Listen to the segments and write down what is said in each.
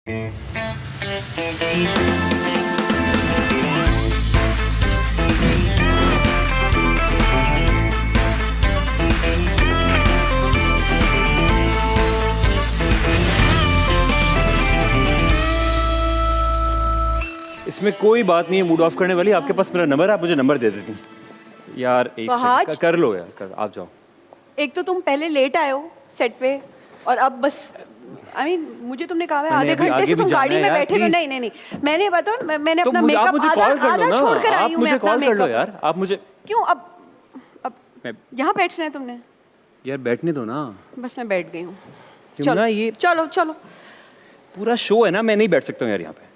इसमें कोई बात नहीं है मूड ऑफ करने वाली। आपके पास मेरा नंबर है, आप मुझे नंबर दे देती यार। एक सेकंड कर लो यार, कर आप जाओ। एक तो तुम पहले लेट आए हो सेट पे और अब बस मुझे तुमने कहा है आधे घंटे से तुम गाड़ी में बैठे हो। नहीं नहीं नहीं, मैंने बताओ मैंने अपना मेकअप आधा छोड़ कर आई हूँ मैं अपना मेकअप। यार आप मुझे क्यों अब यहाँ बैठना है तुमने? यार बैठने दो ना। बस मैं बैठ गई हूँ। चलो ये चलो चलो, पूरा शो है ना, मैं नहीं बैठ सकता हूँ यार यहाँ पे।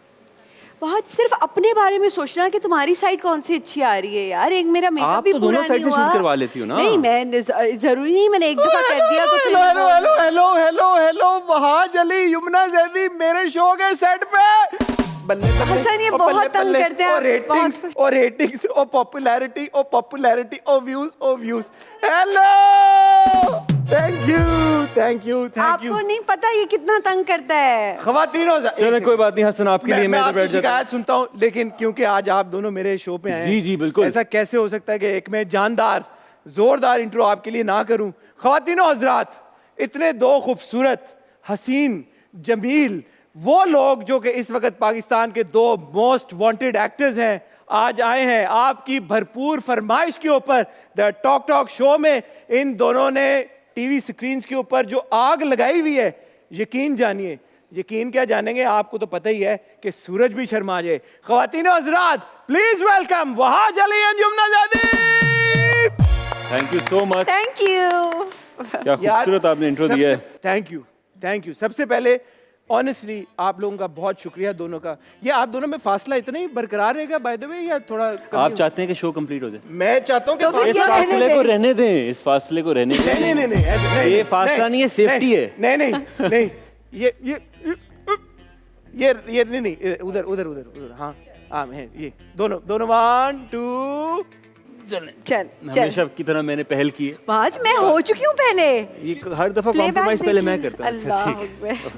बहुत सिर्फ अपने बारे में सोचना कि तुम्हारी साइड कौन सी अच्छी आ रही है यार। एक मेरा मेकअप भी पूरा नहीं हुआ। शूट करवा लेती हो ना। नहीं मैं जरूरी नहीं, मैंने एक दफा कर दिया तो hello hello hello hello hello hello Wahaj Ali, Yamuna Zaidi मेरे शो के सेट पे। बल्ले हसन ये बहुत तंग करते हैं। और रेटिंग्स और पॉपुलैरिटी और पॉपुलैरिटी और views. Hello, thank you thank you thank you. आपको नहीं पता ये कितना तंग करता है। खवातीनों, चलो कोई बात नहीं हसन, आपके लिए मैं तो बैठ जाता हूं। शिकायत सुनता हूँ, लेकिन क्योंकि आज आप दोनों मेरे शो पे आए। जी जी बिल्कुल। ऐसा कैसे हो सकता है कि एक मैं जानदार जोरदार इंट्रो आपके लिए ना करूं। खवातीनों हजरात, इतने दो खूबसूरत हसीन जमील वो लोग जो कि इस वक्त पाकिस्तान के दो मोस्ट वांटेड एक्टर्स हैं, आज आए हैं आपकी भरपूर फरमाइश के ऊपर द टॉक शो में। इन दोनों ने टीवी स्क्रीन्स के ऊपर जो आग लगाई हुई है, यकीन जानिए, यकीन क्या जानेंगे, आपको तो पता ही है कि सूरज भी शर्मा जाए। ख़वातीनो हज़रात, please welcome Wahaj Ali and Yamuna Zaidi. Thank you so much. Thank you. क्या खूबसूरत आपने इंट्रो दिया है। Thank you. सबसे पहले ऑनेस्टली आप लोगों का बहुत शुक्रिया दोनों का। ये आप दोनों में फासला इतना ही बरकरार रहेगा बाय द वे, या थोड़ा आप चाहते हैं कि शो कंप्लीट हो जाए? मैं चाहता हूँ कि तो इस फासले को रहने दें, इस फासले को रहने दें। नहीं, ये फासला नहीं है, सेफ्टी है। नहीं ये नहीं, उधर हाँ है ये दोनों 1 2 चल हमेशा की तरह मैंने पहल की है। आज मैं हो चुकी हूँ पहले। ये हर दफा कॉम्प्रोमाइज पहले मैं करता हूँ। अल्लाह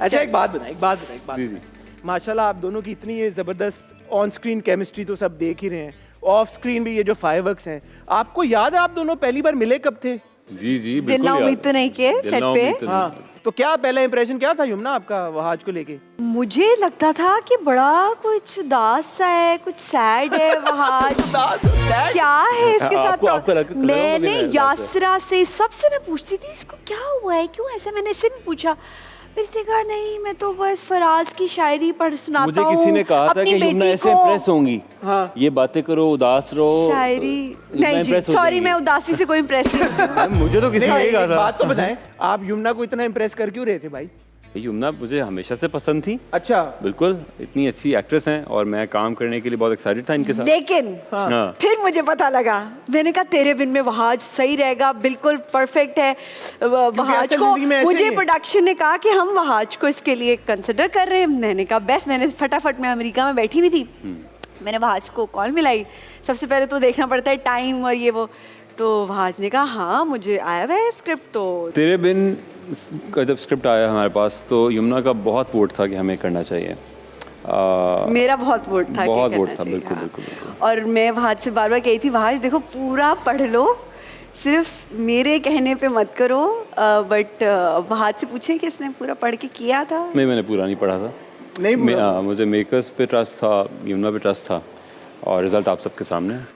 अच्छा एक बात बताएं। माशाल्लाह आप दोनों की इतनी ये जबरदस्त ऑन स्क्रीन केमिस्ट्री तो सब देख ही रहे हैं, ऑफ स्क्रीन भी ये जो फायरवर्क्स हैं, आपको याद है आप दोनों पहली बार मिले कब थे? जी जी दिल ना उम्मीद तो नहीं किए सेट पे। हाँ, तो क्या पहला इंप्रेशन क्या था यमुना आपका वहाज को लेके? मुझे लगता था कि बड़ा कुछ उदास सा है, कुछ सैड है वहाज। क्या है इसके साथ? मैंने यासरा से सबसे मैं पूछती थी इसको क्या हुआ है, क्यों ऐसा, मैंने इससे भी पूछा, फिर से कहा नहीं मैं तो बस फराज की शायरी पढ़ सुनाता हूँ। मुझे किसी ने कहा था कि यमुना ऐसे इम्प्रेस होंगी। हाँ। ये बातें करो, उदास रहो, शायरी नहीं जी, सॉरी मैं उदासी से कोई इम्प्रेस नहीं। मुझे तो किसी ने कहा था। बात तो बताएं, आप यमुना को इतना इम्प्रेस कर क्यों रहे थे भाई? यमुना मुझे हमेशा से पसंद थी। अच्छा, बिल्कुल, इतनी अच्छी एक्ट्रेस हैं और मैं काम करने के लिए बहुत एक्साइटेड था इनके साथ। लेकिन हाँ। फिर मुझे पता लगा, मैंने कहा तेरे बिन में वहाज सही रहेगा, बिल्कुल परफेक्ट है वहाज को। मुझे प्रोडक्शन ने कहा कि हम वहाज को इसके लिए कंसिडर कर रहे हैं। मैंने कहा बेस्ट, मैंने फटाफट मैं अमेरिका में बैठी हुई थी, मैंने वहाज को कॉल मिलाई। सबसे पहले तो देखना पड़ता है टाइम और ये वो, तो वहाज ने कहा हाँ मुझे आया हुआ है स्क्रिप्ट। तो तेरे बिन का जब स्क्रिप्ट आया हमारे पास तो यमुना का बहुत वोट था कि हमें करना चाहिए। मेरा बहुत वोट था, बहुत कि वोट करना था, चाहिए। बिल्कुल, हाँ। बिल्कुल। और मैं वहाज से बार बार कही थी वहाज देखो पूरा पढ़ लो, सिर्फ मेरे कहने पे मत करो। बट वहाज से पूछे कि इसने पूरा पढ़ के किया था? नहीं, मैंने पूरा नहीं पढ़ा था। नहीं मुझे मेकर्स पे ट्रस्ट था, यमुना पे ट्रस्ट था और रिजल्ट आप सबके सामने है।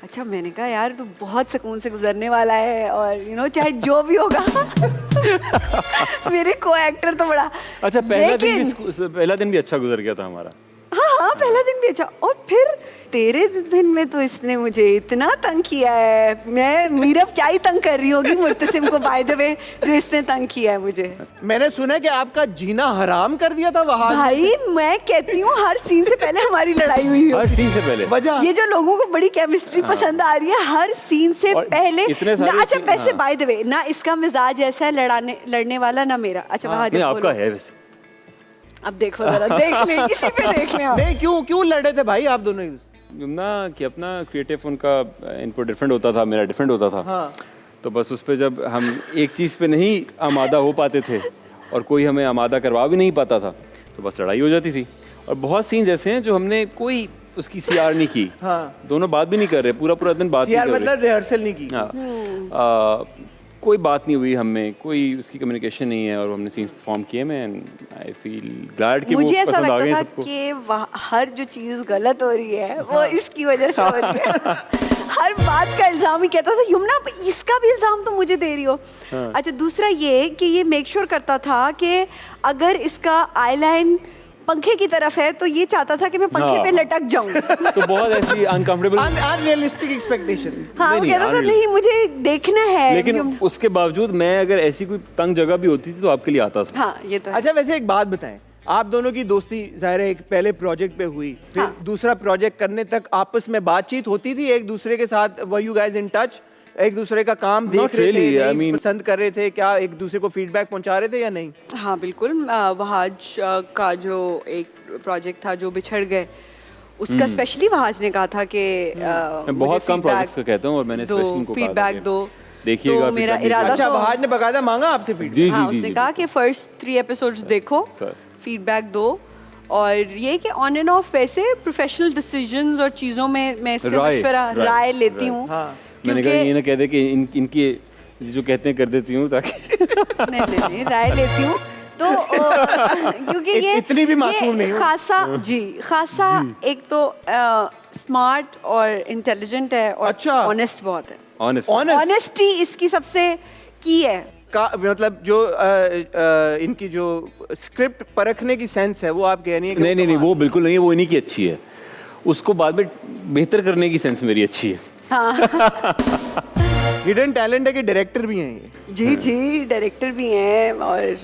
अच्छा, मैंने कहा यार तू बहुत सुकून से गुजरने वाला है और चाहे जो भी होगा मेरे को एक्टर तो बड़ा अच्छा। पहला दिन भी अच्छा गुजर गया था हमारा। हाँ, पहला दिन भी अच्छा। और फिर तेरे दिन में तो इसने मुझे इतना तंग किया है, मैं मीरब क्या ही तंग कर रही होगी मुर्तसिम को बाय द वे, जो इसने तंग किया है मुझे। मैंने सुना है कि आपका जीना हराम कर दिया था वहां। भाई मैं कहती हूँ हर सीन से पहले हमारी लड़ाई हुई है। हर सीन से पहले वजह ये जो लोगों को बड़ी केमिस्ट्री पसंद आ रही है, हर सीन से पहले अच्छा वैसे बाय द वे ना इसका मिजाज ऐसा है लड़ने वाला ना मेरा। अच्छा वहां आपका है वैसे। अब देखो जरा, देख ले इसी पे देख ले। नहीं क्यों लड़े थे भाई आप दोनों? यमुना कि अपना क्रिएटिव उनका इनपुट डिफरेंट होता था, मेरा डिफरेंट होता था। हाँ। तो बस उस पे जब हम एक चीज़ पे नहीं आमादा हो पाते थे और कोई हमें आमादा करवा भी नहीं पाता था, तो बस लड़ाई हो जाती थी। और बहुत सीन्स ऐसे हैं जो हमने कोई उसकी सीआर नहीं की। हाँ। दोनों बात भी नहीं कर रहे, पूरा दिन बात नहीं सीआर कर रहे। मतलब रिहर्सल नहीं की। हाँ। कोई बात नहीं हुई हमें, कोई उसकी कम्युनिकेशन नहीं है, और हमने सीन्स परफॉर्म किए। मैं आई फील ग्लैड कि वो मुझे ऐसा पसंद आ लगता गए था सबको। कि हर जो चीज गलत हो रही है वो इसकी वजह से हो रही है। हर बात का इल्जाम ही कहता था, यमुना इसका भी इल्जाम तो मुझे दे रही हो। अच्छा, दूसरा ये कि ये मेक श्योर करता था कि अगर इसका आईलाइन पंखे की तरफ है तो ये चाहता था कि मैं पंखे पे लटक जाऊं। तो बहुत ऐसी अनकंफर्टेबल, अनरियलिस्टिक एक्सपेक्टेशन। हाँ, वो नहीं, कहता था नहीं मुझे देखना है। लेकिन उसके बावजूद मैं अगर ऐसी कोई तंग जगह भी होती थी तो आपके लिए आता था। हाँ, ये तो है। अच्छा, वैसे एक बात बताएं, आप दोनों की दोस्ती जाहिर है एक पहले प्रोजेक्ट पे हुई, फिर हाँ। दूसरा प्रोजेक्ट करने तक आपस में बातचीत होती थी एक दूसरे के साथ? Were you guys in touch? एक दूसरे का काम देख रहे really, थे, I नहीं mean- पसंद कर रहे थे क्या, एक दूसरे को फीडबैक पहुंचा रहे थे या नहीं? हाँ बिल्कुल। वहाज का जो एक प्रोजेक्ट था जो बिछड़ गए, उसका स्पेशली वहाज ने कहा था कि मैं बहुत कम प्रोजेक्ट्स का कहता हूँ, और मैंने स्पेशली उनको कहा था फीडबैक कि दो। देखिएगा, तो मेरा feedback इरादा अच्छा, तो वहाज ने बकायदा मांगा आपसे फीडबैक? जी हाँ, जी उसने जी कहा कि फर्स्ट 3 एपिसोड्स देखो, सर। फीडबैक दो, और ये कि ऑन एंड ऑफ वैसे प्रोफेशनल डिसीजंस और चीज़ों में मैं इससे राय लेती हूँ। हाँ। मैंने कहा ये ना कह दे कि इनकी जो कहते हैं कर देती हूँ, ताकि नहीं, राय लेती हूँ तो क्योंकि ये इतनी भी मासूम नहीं हूँ। खासा एक तो स्मार्ट और इंटेलिजेंट है, और अच्छा। ऑनेस्ट बहुत है। ऑनेस्ट ऑनेस्टी इसकी सबसे की है। मतलब जो इनकी जो स्क्रिप्ट परखने की सेंस है, वो आप कह रही हैं कि नहीं, वो बिल्कुल नहीं है, वो इन्हीं की अच्छी है। उसको बाद में बेहतर करने की सेंस मेरी अच्छी है। हिडन टैलेंट है कि डायरेक्टर भी हैं ये? जी, डायरेक्टर भी हैं, और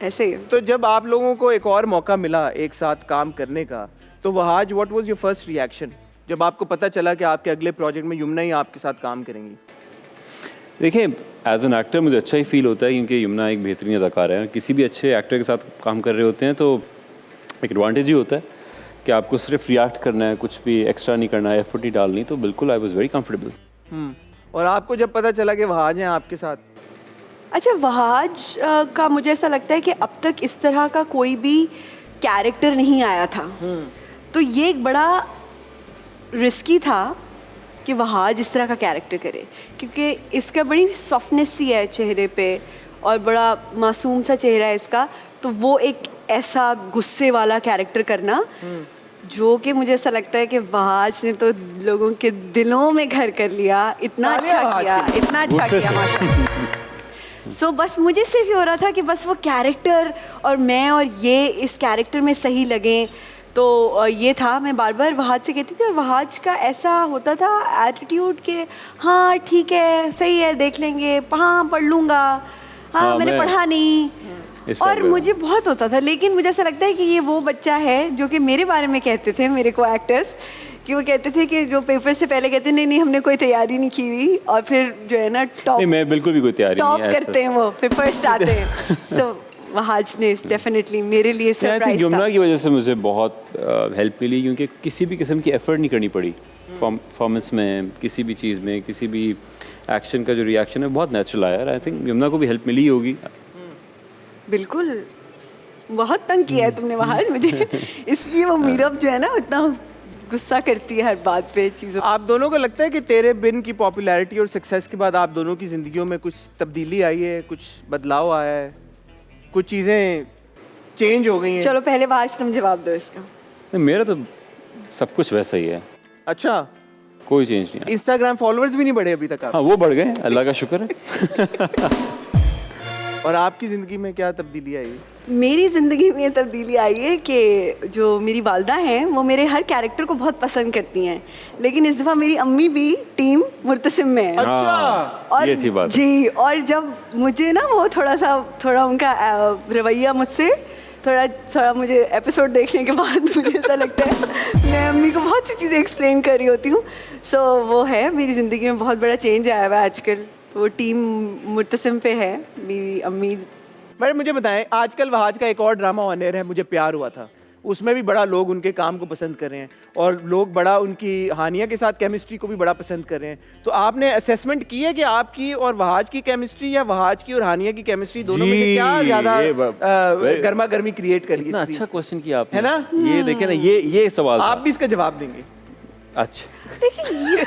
ऐसे ही। तो जब आप लोगों को एक और मौका मिला एक साथ काम करने का, तो Wahaj what was your first reaction जब आपको पता चला कि आपके अगले प्रोजेक्ट में यमुना ही आपके साथ काम करेंगी? देखिए, एज एन एक्टर मुझे अच्छा ही फील होता है, क्योंकि यमुना एक बेहतरीन अदाकार है। किसी भी अच्छे एक्टर के साथ काम कर रहे होते हैं तो एक एडवांटेज ही होता है कि आपको सिर्फ रिएक्ट करना है, कुछ भी एक्स्ट्रा नहीं करना है, एफर्ट नहीं डालनी। तो बिल्कुल आई वाज वेरी कंफर्टेबल। और आपको जब पता चला कि वहाज हैं आपके साथ? अच्छा, वहाज का मुझे ऐसा लगता है कि अब तक इस तरह का कोई भी कैरेक्टर नहीं आया था। तो ये एक बड़ा रिस्की था कि वहाज इस तरह का कैरेक्टर करे, क्योंकि इसका बड़ी सॉफ्टनेस सी है चेहरे पे, और बड़ा मासूम सा चेहरा है इसका। तो वो एक ऐसा गुस्से वाला कैरेक्टर करना, जो कि मुझे ऐसा लगता है कि वहाज ने तो लोगों के दिलों में घर कर लिया। इतना अच्छा किया माशाल्लाह। सो बस मुझे सिर्फ ये हो रहा था कि बस वो कैरेक्टर और मैं और ये इस कैरेक्टर में सही लगे। तो ये था, मैं बार बार वहाज से कहती थी, और वहाज का ऐसा होता था एटीट्यूड के हाँ ठीक है, सही है, देख लेंगे, हाँ पढ़ लूँगा, हाँ मैंने पढ़ा नहीं। और मुझे बहुत होता था, लेकिन मुझे ऐसा लगता है कि ये वो बच्चा है जो कि मेरे बारे में कहते थे मेरे को एक्टर्स, कि वो कहते थे कि जो पेपर से पहले कहते नहीं हमने कोई तैयारी नहीं की हुई, और फिर जो है ना टॉप, मैं बिल्कुल भी कोई तैयारी टॉप करते हैं, वो फिर फर्स्ट आते हैं। सो वहाज ने डेफिनेटली मेरे लिए सरप्राइज था। यमुना की वजह से मुझे बहुत हेल्प मिली, क्योंकि किसी भी किस्म की एफर्ट नहीं करनी पड़ी परफॉर्मेंस में, किसी भी चीज़ में, किसी भी एक्शन का जो रिएक्शन है बहुत नेचुरल आया। आई थिंक यमुना को भी हेल्प मिली होगी। बिल्कुल, बहुत तंग किया है तुमने वहाज मुझे, इसलिए वो मीरब जो है ना इतना गुस्सा करती है हर बात पे, चीज़ों। आप दोनों को लगता है कि तेरे बिन की पॉपुलैरिटी और सक्सेस के बाद आप दोनों की जिंदगियों में कुछ तब्दीली आई है, कुछ बदलाव आया है, कुछ चीजें चेंज हो गई हैं? चलो पहले वहाज तुम जवाब दो इसका। नहीं, मेरा तो सब कुछ वैसा ही है। अच्छा, कोई चेंज नहीं है। इंस्टाग्राम फॉलोअर्स भी नहीं बढ़े अभी तक आप? हाँ, वो बढ़ गए, अल्लाह का शुक्र है। और आपकी ज़िंदगी में क्या तब्दीली आई? मेरी ज़िंदगी में ये तब्दीली आई है कि जो मेरी वालदा हैं वो मेरे हर कैरेक्टर को बहुत पसंद करती हैं, लेकिन इस दफ़ा मेरी अम्मी भी टीम मुर्तसिम में है। अच्छा। और ये अच्छी बात है। जी, और जब मुझे ना वो थोड़ा उनका रवैया मुझसे थोड़ा मुझे एपिसोड देखने के बाद मुझे ऐसा लगता है मैं अम्मी को बहुत सी चीज़ें एक्सप्लेन कर रही होती हूँ। सो वो है, मेरी ज़िंदगी में बहुत बड़ा चेंज आया हुआ है आजकल। तो वो टीम मुर्तसिम पे है मेरी अम्मी। मैडम मुझे बताएं, आजकल वहाज का एक और ड्रामा ऑन एयर है, मुझे प्यार हुआ था, उसमें भी बड़ा लोग उनके काम को पसंद कर रहे हैं और लोग बड़ा उनकी हानिया के साथ केमिस्ट्री को भी बड़ा पसंद कर रहे हैं। तो आपने असेसमेंट की है कि आपकी और वहाज की केमिस्ट्री या वहाज की और हानिया की केमिस्ट्री दोनों में से क्या ज़्यादा गर्मा गर्मी क्रिएट करी? इतना अच्छा क्वेश्चन किया आपने, है ना? ये देखे ना, ये सवाल आप भी इसका जवाब देंगे। अच्छा देखिए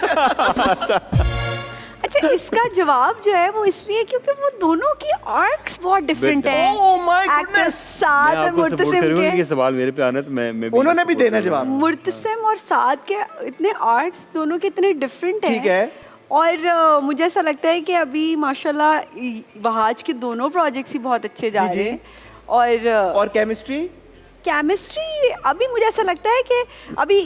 अच्छा, इसका जवाब जो है वो इसलिए क्योंकि वो दोनों की आर्क्स बहुत डिफरेंट है। Oh my actor goodness! साद और मुर्तसिम ये सवाल मेरे पे आना तो मैं भी उन्होंने भी देना जवाब। मुर्तसिम और साद के इतने आर्क्स दोनों के इतने डिफरेंट हैं। ठीक है। और मुझे ऐसा लगता है कि अभी माशाल्लाह वहाज के दोनों प्रोजेक्ट्स ही बहुत अच्छे जा जी, रहे जी। हैं। और केमिस्ट्री अभी मुझे ऐसा लगता है कि अभी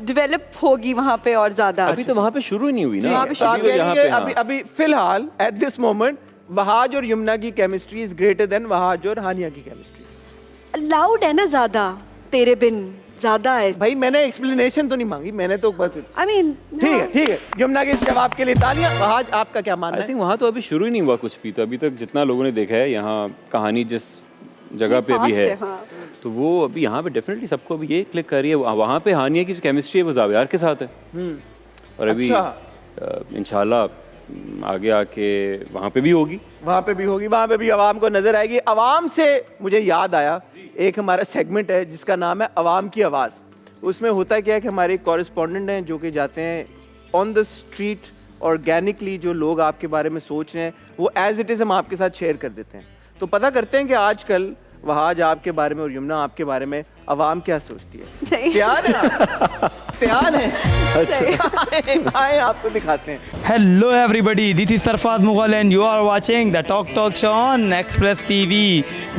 डेवलप होगी वहाँ पे और ज़्यादा। अभी तो वहाँ पे शुरू ही नहीं हुई ना। वहाँ पे तो आप अभी तो कह यहाँ रही पे, हैं कि अभी फिलहाल एट दिस मोमेंट वहाज और यमुना की chemistry is greater than Wahaj और हानिया की केमिस्ट्री। लाउड है ना ज़्यादा, तेरे बिन ज़्यादा है। भाई मैंने एक्सप्लेनेशन तो नहीं मांगी, मैंने तो बस I mean, ठीक है यमुना के इस जवाब के लिए तालियां। वहाज आपका क्या मानना आई है? थिंक वहाँ तो अभी शुरू ही नहीं हुआ कुछ भी। तो अभी तक जितना लोगों ने देखा है, यहाँ कहानी जिस जगह पे अभी fast है, हाँ। तो वो अभी यहाँ पे डेफिनेटली सबको अभी ये क्लिक कर रही है। वहाँ पे हानिया की जो केमिस्ट्री है वो जावियार के साथ है, और अभी इंशाल्लाह आगे आके वहाँ पे भी होगी। वहाँ पे भी होगी, वहाँ पे भी आवाम को नजर आएगी। आवाम से मुझे याद आया, एक हमारा सेगमेंट है जिसका नाम है आवाम की आवाज़। उसमें होता क्या है कि हमारे कॉरेस्पॉन्डेंट हैं जो कि जाते हैं ऑन द स्ट्रीट, ऑर्गेनिकली जो लोग आपके बारे में सोच रहे हैं वो एज इट इज़ हम आपके साथ शेयर कर देते हैं। तो पता करते हैं कि आजकल वहाज आपके बारे में और यमुना आपके बारे में आवाम क्या सोचती है। तैयार है? तैयार है? आए आपको दिखाते हैं। Hello everybody, this is Sarfaz Mughal and you are watching the Talk Show on Express TV।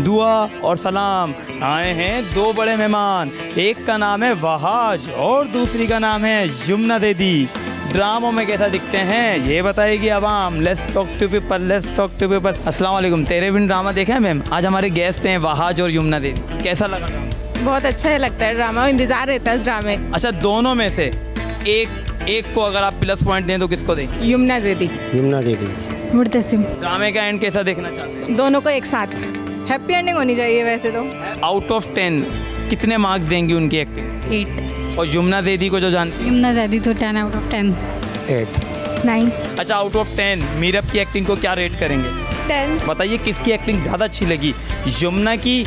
दुआ और सलाम। आए हैं दो बड़े मेहमान, एक का नाम है वहाज और दूसरी का नाम है यमुना दीदी। ड्रामों में कैसा दिखते हैं ये बताएगी आवाम। Let's talk to people. अस्सलाम वालेकुम। तेरे बिन ड्रामा देखा है मैम? आज हमारे गेस्ट हैं वहाज और यमुना दीदी। कैसा लगा ड्रामा? बहुत अच्छा लगता है ड्रामा, इंतजार रहता है इस ड्रामे। अच्छा, दोनों में से एक को अगर आप प्लस पॉइंट दें तो किसको दें? यमुना दीदी। मुर्तसिम। ड्रामे का एंड कैसा देखना चाहते हैं? दोनों को एक साथ हैप्पी एंडिंग होनी चाहिए वैसे तो। आउट ऑफ 10 कितने मार्क्स देंगी उनकी एक्टिंग? 8। और यमुना दीदी को जो जानती हैं? यमुना दीदी तो 10 आउट ऑफ 10। 9। अच्छा, आउट ऑफ 10 मीरब की एक्टिंग को क्या रेट करेंगे? 10। बताइए किसकी एक्टिंग ज़्यादा अच्छी लगी, यमुना की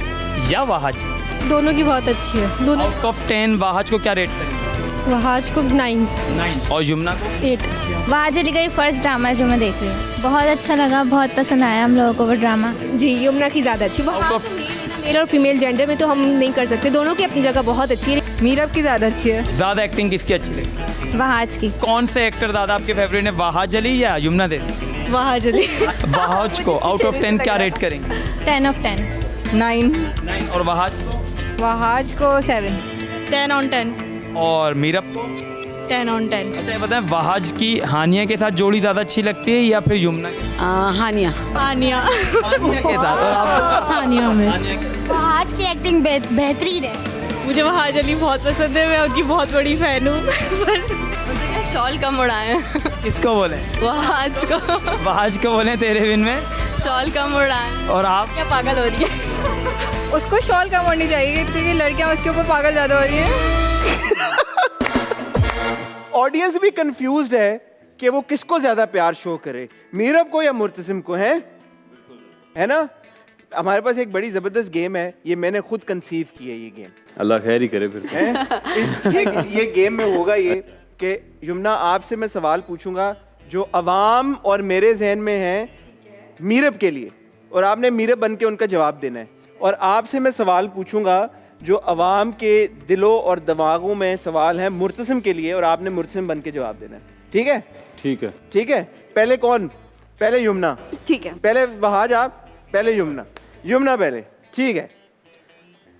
या वहाज? दोनों की बहुत अच्छी है। दोनों। आउट ऑफ 10 वहाज को क्या रेट करेंगे? वहाज को 9। 9। और यमुना को? 8। वहाज अली का ये फर्स्ट ड्रामा है जो मैं देख रही हूँ, बहुत अच्छा लगा, बहुत पसंद आया हम लोगों को वो ड्रामा। जी, यमुना की ज़्यादा अच्छी। Out of- मेल और फीमेल जेंडर में तो हम नहीं कर सकते, दोनों की अपनी जगह बहुत अच्छी है। मीरब की ज़्यादा अच्छी है। ज़्यादा एक्टिंग किसकी अच्छी लगी? वहाज की। कौन से एक्टर ज़्यादा आपके फेवरेट है, वहाज अली या यमुना दीदी? वहाज अली। वहाज को आउट ऑफ 10 क्या रेट करेंगे? 10 ऑफ 10। 9। 9। और वहाज को? वहाज को 7। 10 on 10। और मीरब को? 10 on 10। अच्छा, ये बताएं वहाज की हानिया के साथ जोड़ी ज़्यादा अच्छी लगती है या फिर यमुना के? हानिया। हानिया के साथ। और आपको? हानिया में। हानिया के। वहाज की एक्टिंग बेहतरीन है। मुझे वहाज अली बहुत पसंद है, मैं उनकी बहुत बड़ी फैन हूँ। बस मुझे क्या शॉल कम उड़ाए किसको बोले? वहाज को वहाज को बोले तेरे बिन में। शॉल कम उड़ाए। और आप? क्या पागल हो रही है? उसको शॉल कम होनी चाहिए क्योंकि लड़कियां उसके ऊपर पागल ज़्यादा हो रही हैं। ऑडियंस भी कंफ्यूज्ड है कि वो किसको ज्यादा प्यार शो करे, मीरब को या मुर्तसिम को, है ना? हमारे पास एक बड़ी जबरदस्त गेम है, ये मैंने खुद कंसीव की है ये गेम। अल्लाह खैर ही करे फिर। ये गेम में होगा ये कि यमुना आपसे मैं सवाल पूछूंगा जो अवाम और मेरे जहन में है मीरब के लिए, और आपने मीरब बन के उनका जवाब देना है। और आपसे मैं सवाल पूछूंगा जो अवाम के दिलों और दिमागों में सवाल है मुर्तसिम के लिए, और आपने मुर्तसिम बन के जवाब देना है। ठीक है? ठीक है। ठीक है। पहले कौन? पहले यमुना। ठीक है। पहले वहाज आप, पहले यमुना। यमुना पहले। ठीक है।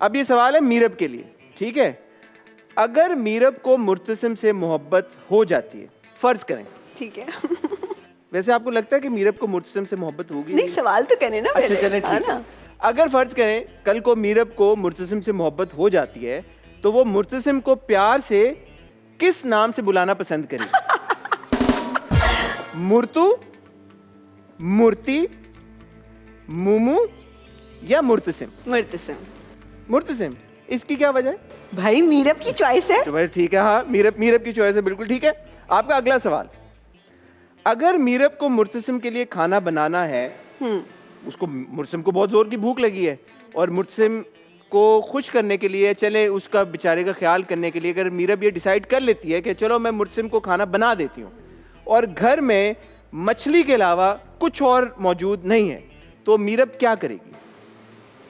अब ये सवाल है मीरब के लिए। ठीक है? अगर मीरब को मुर्तसिम से मोहब्बत हो जाती है, फर्ज करें, ठीक है। वैसे आपको लगता है कि मीरब को मुर्तसिम से मोहब्बत होगी? नहीं, सवाल तो कहने ना अच्छा पहले, चलें, है ठीक ना? है। अगर फर्ज करें कल को मीरब को मुर्तसिम से मोहब्बत हो जाती है तो वो मुर्तसिम को प्यार से किस नाम से बुलाना पसंद करेगी? मुर्तू, मूर्ति, मुमू या मुर्तसिम? मुर्तसिम। मुर्तसिम। इसकी क्या वजह है? भाई मीरब की चॉइस है। तो भाई ठीक है, हाँ मीरब की चॉइस है, बिल्कुल ठीक है। आपका अगला सवाल, अगर मीरब को मुर्तसिम के लिए खाना बनाना है, उसको मुर्तसिम को बहुत जोर की भूख लगी है और मुर्तसिम को खुश करने के लिए, चले उसका बेचारे का ख्याल करने के लिए, अगर मीरब ये डिसाइड कर लेती है कि चलो मैं मुर्तसिम को खाना बना देती हूँ और घर में मछली के अलावा कुछ और मौजूद नहीं है, तो मीरब क्या करेगी?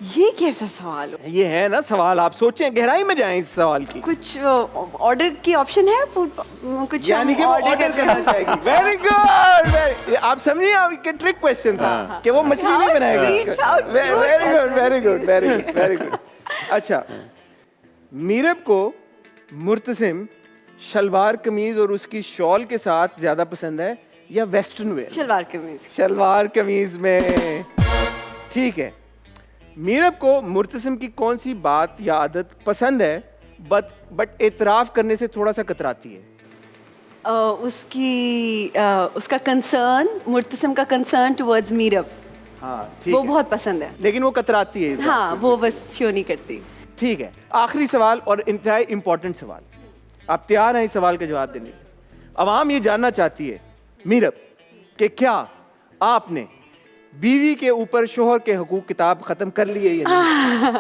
ये कैसा सवाल हो? ये है ना सवाल, आप सोचें, गहराई में जाएं इस सवाल की। कुछ ऑर्डर की ऑप्शन है? फूड कुछ यानी कि वो ऑर्डर करना चाहेगी। वेरी गुड, आप समझिए, आपके ट्रिक क्वेश्चन था कि वो मछली नहीं बनाएगी। Very good. अच्छा, मीरब को मुर्तसिम शलवार कमीज और उसकी शॉल के साथ ज्यादा पसंद है या वेस्टर्न वेयर? शलवार कमीज। शलवार कमीज में, ठीक है। मीरब को मुर्तसिम की कौन सी बात या आदत पसंद है बट एतराफ करने से थोड़ा सा कतराती है? उसका कंसर्न, मुर्तसिम का कंसर्न टुवर्ड्स मीरब, हाँ ठीक वो है, बहुत पसंद है। लेकिन वो कतराती है। हाँ, वो बस शो नहीं करती। ठीक है, आखिरी सवाल और इंतहाई इंपॉर्टेंट सवाल, आप तैयार हैं इस सवाल का जवाब देने? अवाम ये जानना चाहती है मीरब कि क्या आपने बीवी के ऊपर शोहर के हकूक किताब खत्म कर लिए या नहीं?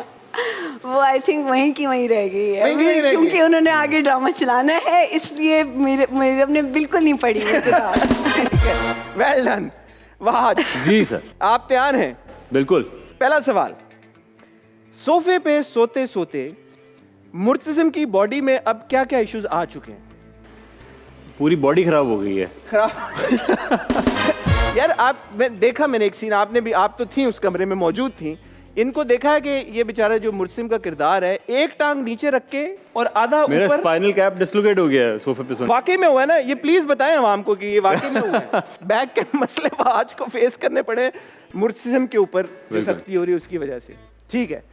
वो आई थिंक वहीं की वहीं रह गई है, वहीं की वहीं रह गई। क्योंकि उन्होंने आगे ड्रामा चलाना है, इसलिए मीरब ने बिल्कुल नहीं पढ़ी वो किताब। Well done. Wahaj ji sir, आप तैयार हैं? बिल्कुल। पहला सवाल, सोफे पे सोते सोते मुर्तसिम की बॉडी में अब क्या क्या इश्यूज आ चुके हैं? पूरी बॉडी खराब हो गई है। यार मैंने एक सीन, आपने भी, आप तो थी उस कमरे में मौजूद थी, इनको देखा है कि ये बेचारा जो मुर्तसिम का किरदार है, एक टांग नीचे रख के और आधा मेरा ऊपर। स्पाइनल कैप डिसलोकेट हो गया है सोफे पे सोने। वाकई में हुआ है ना? ये प्लीज बताएं आवाम को कि ये वाकई में हुआ है। बैक के मसले आज को फेस करने पड़े मुर्तसिम के ऊपर, जो बिल्कुल। सख्ती हो रही है उसकी वजह से। ठीक है,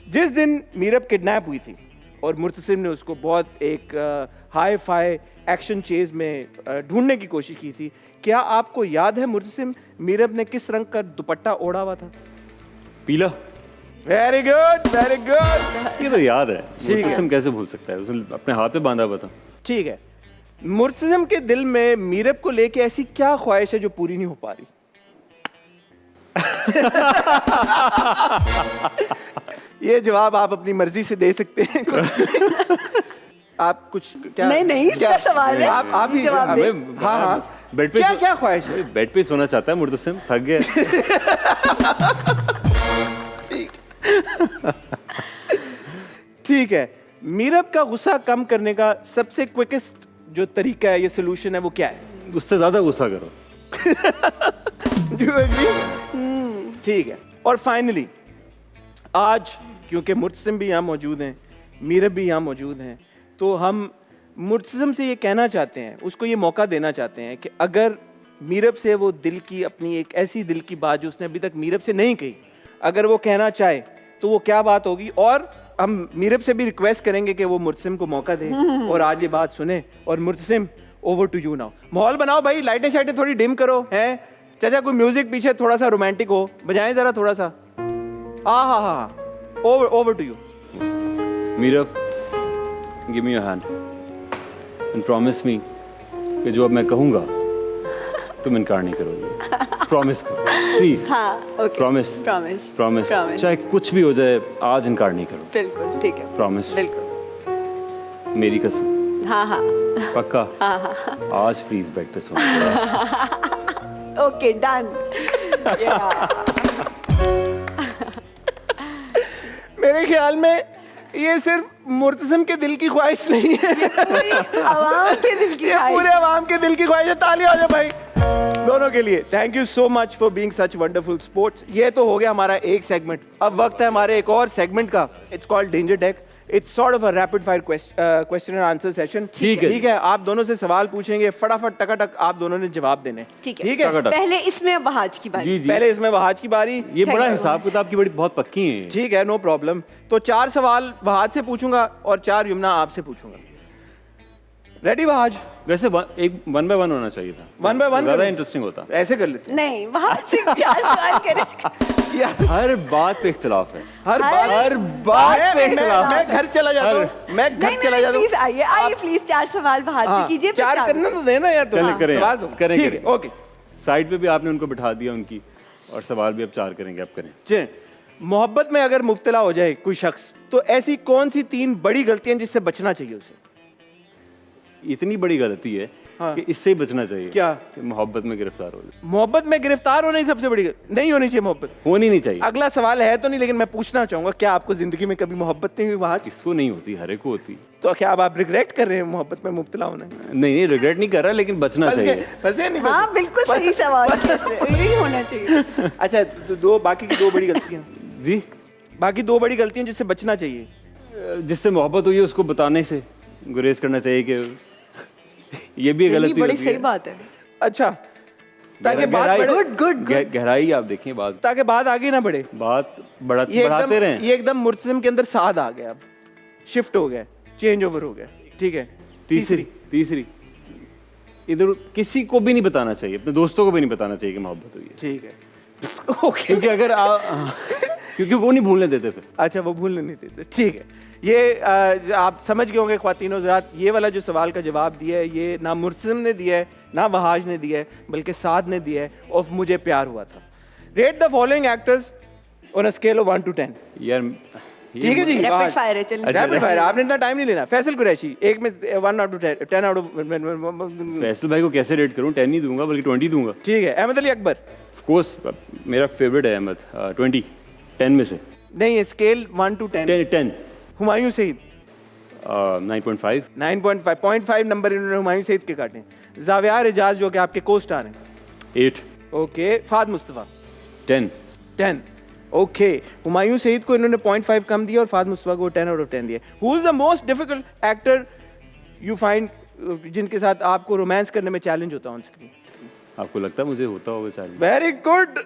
जिस दिन मीरब किडनैप हुई थी और मुर्तसिम ने उसको बहुत एक हाई फाई एक्शन चेज में ढूंढने की कोशिश की थी, क्या आपको याद है मुर्तसिम मीरब ने किस रंग का दुपट्टा ओढ़ा हुआ था? पीला। Very good, very good. ये तो याद है, ठीक है। मुर्तसिम कैसे भूल सकता है, उसने अपने हाथ पे बांधा हुआ था। ठीक है, मुर्तसिम के दिल में मीरब को लेके ऐसी क्या ख्वाहिश है जो पूरी नहीं हो पा रही? ये जवाब आप अपनी मर्जी से दे सकते हैं। आप कुछ क्या? नहीं, इसका सवाल है। आप ही जवाब दे। हाँ, बेड पे क्या ख्वाहिश है? बेड पे सोना चाहता है मुर्तसिम, थक गया। ठीक है, मीरब का गुस्सा कम करने का सबसे क्विकेस्ट जो तरीका है, ये सोल्यूशन है, वो क्या है? उससे ज्यादा गुस्सा करो। Do you agree? ठीक है, और फाइनली आज क्योंकि मुर्तसिम भी यहाँ मौजूद हैं, मीरब भी यहाँ मौजूद हैं, तो हम मुर्तसिम से ये कहना चाहते हैं, उसको ये मौका देना चाहते हैं कि अगर मीरब से वो दिल की, अपनी एक ऐसी दिल की बात जो उसने अभी तक मीरब से नहीं कही, अगर वो कहना चाहे तो वो क्या बात होगी? और हम मीरब से भी रिक्वेस्ट करेंगे कि वो मुर्तसिम को मौका दे और आज ये बात सुने। और Murtasim, over to you now. माहौल बनाओ भाई, लाइटें शाइटें थोड़ी डिम करो, हैं चाचा, कोई म्यूजिक पीछे थोड़ा सा रोमांटिक हो, बजाएं जरा थोड़ा सा। हाँ, over to you. Meerab, give me your hand and promise me कि जो अब मैं कहूँगा तुम इनकार नहीं करोगे। प्रॉमिस करो प्लीज। हाँ, okay. Promise promise. Promise, promise. चाहे कुछ भी हो जाए, आज इनकार नहीं करो। बिल्कुल, ठीक है। प्रॉमिस, बिल्कुल। मेरी कसम। हाँ। पक्का? आज प्लीज बेड पे सोना। Okay, done. मेरे ख्याल में ये सिर्फ मुर्तसिम के दिल की ख्वाहिश नहीं है, आवाम के दिल की ये ख्वाहिश। पूरे आवाम के दिल की ख्वाहिश है। तालियां हो जाए भाई दोनों के लिए। Thank you so much for being such wonderful sports. ये तो हो गया हमारा एक सेगमेंट, अब वक्त है हमारे एक और सेगमेंट का। It's called danger deck. It's sort of a rapid fire question and answer session. ठीक है। आप दोनों से सवाल पूछेंगे, फटाफट टकाटक आप दोनों ने जवाब देने। ठीक है। टकाटक। पहले इसमें वहाज की बारी। जी। पहले इसमें वहाज की बारी। ये Thank बड़ा you, हिसाब वहाज। किताब की बड़ी बहुत पक्की है। ठीक है, नो प्रॉब्लम। तो 4 सवाल वहाज से पूछूंगा और 4 यमुना आपसे पूछूंगा। रेडी वहाज? वैसे एक 1 by 1 होना चाहिए था। 1 by 1 ज़्यादा इंटरेस्टिंग होता। ऐसे कर लेते नहीं, वहाँ से 4 सवाल करें। यार हर बात पे इख्तिलाफ है। हर हर बात बात पे मैं इख्तिलाफ है। घर चला जाता हूँ, मैं घर नहीं चला नहीं जाता हूँ। प्लीज आइए प्लीज 4 सवाल वहाज से कीजिए, फिर 4 करना तो देना यार, चलें, करें सवाल यार, दो। करें, ठीक करें। है, ओके। साइड पे भी आपने उनको बिठा दिया उनकी, और सवाल भी अब 4 करेंगे, अब करें। चलें, मोहब्बत में अगर मुब्तला हो जाए कोई शख्स, तो ऐसी कौन सी 3 बड़ी गलतियां जिससे बचना चाहिए उसे? इतनी बड़ी गलती है हाँ। कि इससे ही बचना चाहिए। क्या? कि मोहब्बत में गिरफ्तार हो जाए। मोहब्बत में गिरफ्तार होना ही सबसे बड़ी नहीं होनी चाहिए मोहब्बत। होनी नहीं चाहिए। अगला सवाल है तो नहीं, लेकिन मैं पूछना चाहूंगा, क्या आपको जिंदगी में कभी मोहब्बत नहीं हुई वहां? किसको नहीं होती, हर एक को होती। तो क्या अब आप रिग्रेट कर रहे हैं मोहब्बत में मुब्तला होना? नहीं, रिग्रेट नहीं कर रहा, लेकिन बचना चाहिए। फंसे नहीं? हाँ बिल्कुल सही सवाल, यही होना चाहिए। अच्छा, तो बाकी की 2 बड़ी गलतियां जी, बाकी 2 बड़ी गलतियां जिससे बचना चाहिए। जिससे मोहब्बत हुई है उसको बताने से गुरेज करना चाहिए कि ये भी गलती बड़ी होती सही है। बात है। अच्छा, ताकि बात गहराई- बढ़े, गुड गहराई आप देखिए, बात ताकि बात आगे ना बढ़े। बात बढ़ाते रहें। ये एकदम मुर्तसिम के अंदर साद आ गया, अब शिफ्ट हो गया, चेंज ओवर हो गया। ठीक है, तीसरी इधर किसी को भी नहीं बताना चाहिए, अपने दोस्तों को भी नहीं बताना चाहिए कि मोहब्बत हुई है। ठीक है, ओके। क्योंकि अगर क्योंकि वो नहीं भूलने देते फिर। अच्छा, वो भूलने नहीं देते। ठीक है, ये आप समझ गए होंगे ख्वातीन हज़रात, ये वाला जो सवाल का जवाब दिया है, ये ना मुर्तसिम ने दिया है, ना वहाज ने दिया है, बल्कि साद ने दिया है, और मुझे प्यार हुआ था। Rate the following actors on a scale of 1 to 10। यार ठीक है जी, रैपिड फायर है, चलिए। रैपिड फायर, आपने इतना टाइम नहीं लेना। फैसल कुरैशी, एक में 1 out of 10, 10 out of। Faisal भाई को कैसे रेट करूं? 10 नहीं दूंगा, बल्कि 20 दूंगा। ठीक है, अहमद अली अकबर। ऑफ कोर्स मेरा फेवरेट है अहमद। 20 10 में से नहीं, scale 1 to 10। 10 Humayun Saeed 9.5 9.5 0.5 number इन्होंने हुमायूं सईद के काटे। जावियार इजाज जो कि आपके को स्टार हैं। 8 ओके, फाद मुस्तफ़ा 10 10। ओके, हुमायूं सईद को इन्होंने 0.5 कम दिया और फाद मुस्तफ़ा को 10 out of 10 दिया। Who is the most difficult actor you find, जिनके साथ आपको रोमांस करने में चैलेंज होता है ऑन स्क्रीन? आपको लगता है मुझे होता होगा challenge? Very good,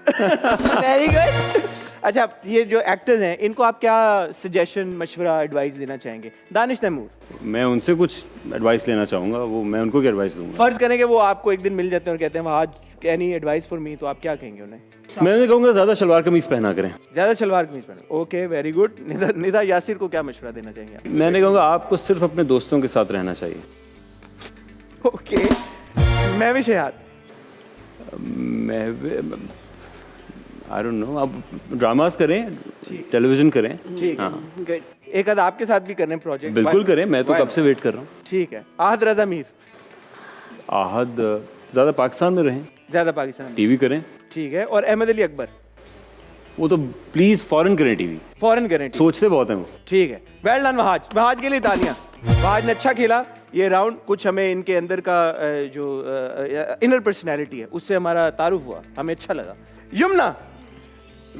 very good. अच्छा, ये जो एक्टर्स हैं, इनको आप क्या सजेशन, मशवरा, एडवाइस देना चाहेंगे? दानिश तैमूर। मैं उनसे कुछ एडवाइस लेना चाहूंगा, वो मैं उनको क्या एडवाइस दूंगा? फर्ज करें कि वो आपको एक दिन मिल जाते हैं और कहते हैं आज एनी एडवाइस फॉर मी, तो आप क्या कहेंगे उन्हें? मैं उन्हें कहूंगा ज़्यादा शलवार कमीज पहना करें। ज्यादा शलवार कमीज पहने। Okay, very good. Nida Yasir को क्या मशवरा देना चाहेंगे आप? मैंने कहूँगा आपको सिर्फ अपने दोस्तों के साथ रहना चाहिए। ओके, मैं भी शहाद। मैं आई डोंट नो, आप ड्रामास करें, टेलीविजन करें। ठीक है, हाँ गुड। एक आध आपके साथ भी करने प्रोजेक्ट। बिल्कुल करें, मैं तो कब से वेट कर रहा हूँ। ठीक है, आहद रजा मीर। आहद ज़्यादा पाकिस्तान में रहें, ज्यादा पाकिस्तान। टीवी करें। ठीक है, और अहमद अली अकबर। वो तो प्लीज फॉरेन करें टीवी, फॉरेन करें। सोचते बहुत हैं वो। ठीक है, वेल डन वहाज। वहाज के लिए तालियां। वहाज ने अच्छा खेला ये राउंड। कुछ हमें इनके अंदर का जो इनर पर्सनैलिटी है उससे हमारा तारुफ हुआ, हमें अच्छा लगा। Yamuna,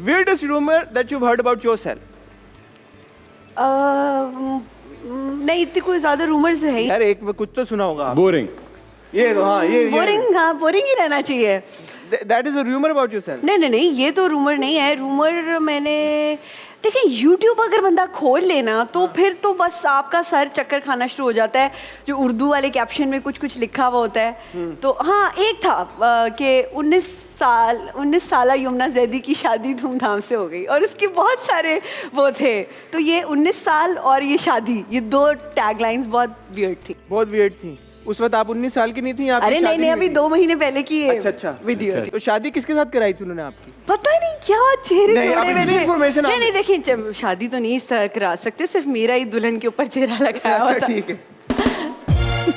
weirdest rumor that you've heard about yourself? नहीं, इतनी कोई ज्यादा रूमर्स है ही। यार एक में कुछ तो सुना होगा आप। बोरिंग। ये हाँ, ये बोरिंग, हाँ बोरिंग ही रहना चाहिए। That is a rumour about yourself. नहीं नहीं नहीं, ये तो रूमर नहीं है। रूमर मैंने देखिए, यूट्यूब अगर बंदा खोल लेना तो फिर तो बस आपका सर चक्कर खाना शुरू हो जाता है। जो उर्दू वाले कैप्शन में कुछ कुछ लिखा हुआ होता है। तो हाँ, एक था कि 19 साला यमुना जैदी की शादी धूमधाम से हो गई, और उसके बहुत सारे वो थे। तो ये 19 साल और ये शादी, ये 2 टैगलाइंस बहुत वियर्ड थी। बहुत वियर्ड थी। उस वक्त आप 19 साल की नहीं थी? अरे नहीं नहीं, अभी 2 महीने पहले की ये अच्छा वीडियो थी। तो शादी किसके साथ कराई थी उन्होंने आपकी? पता नहीं क्या चेहरे नहीं, जोड़े अभी हुए थे। information नहीं आप- नहीं, देखिए शादी तो नहीं इस तरह करा सकते, सिर्फ मेरा ही दुल्हन के ऊपर चेहरा लगाया हुआ अच्छा, था। ठीक है।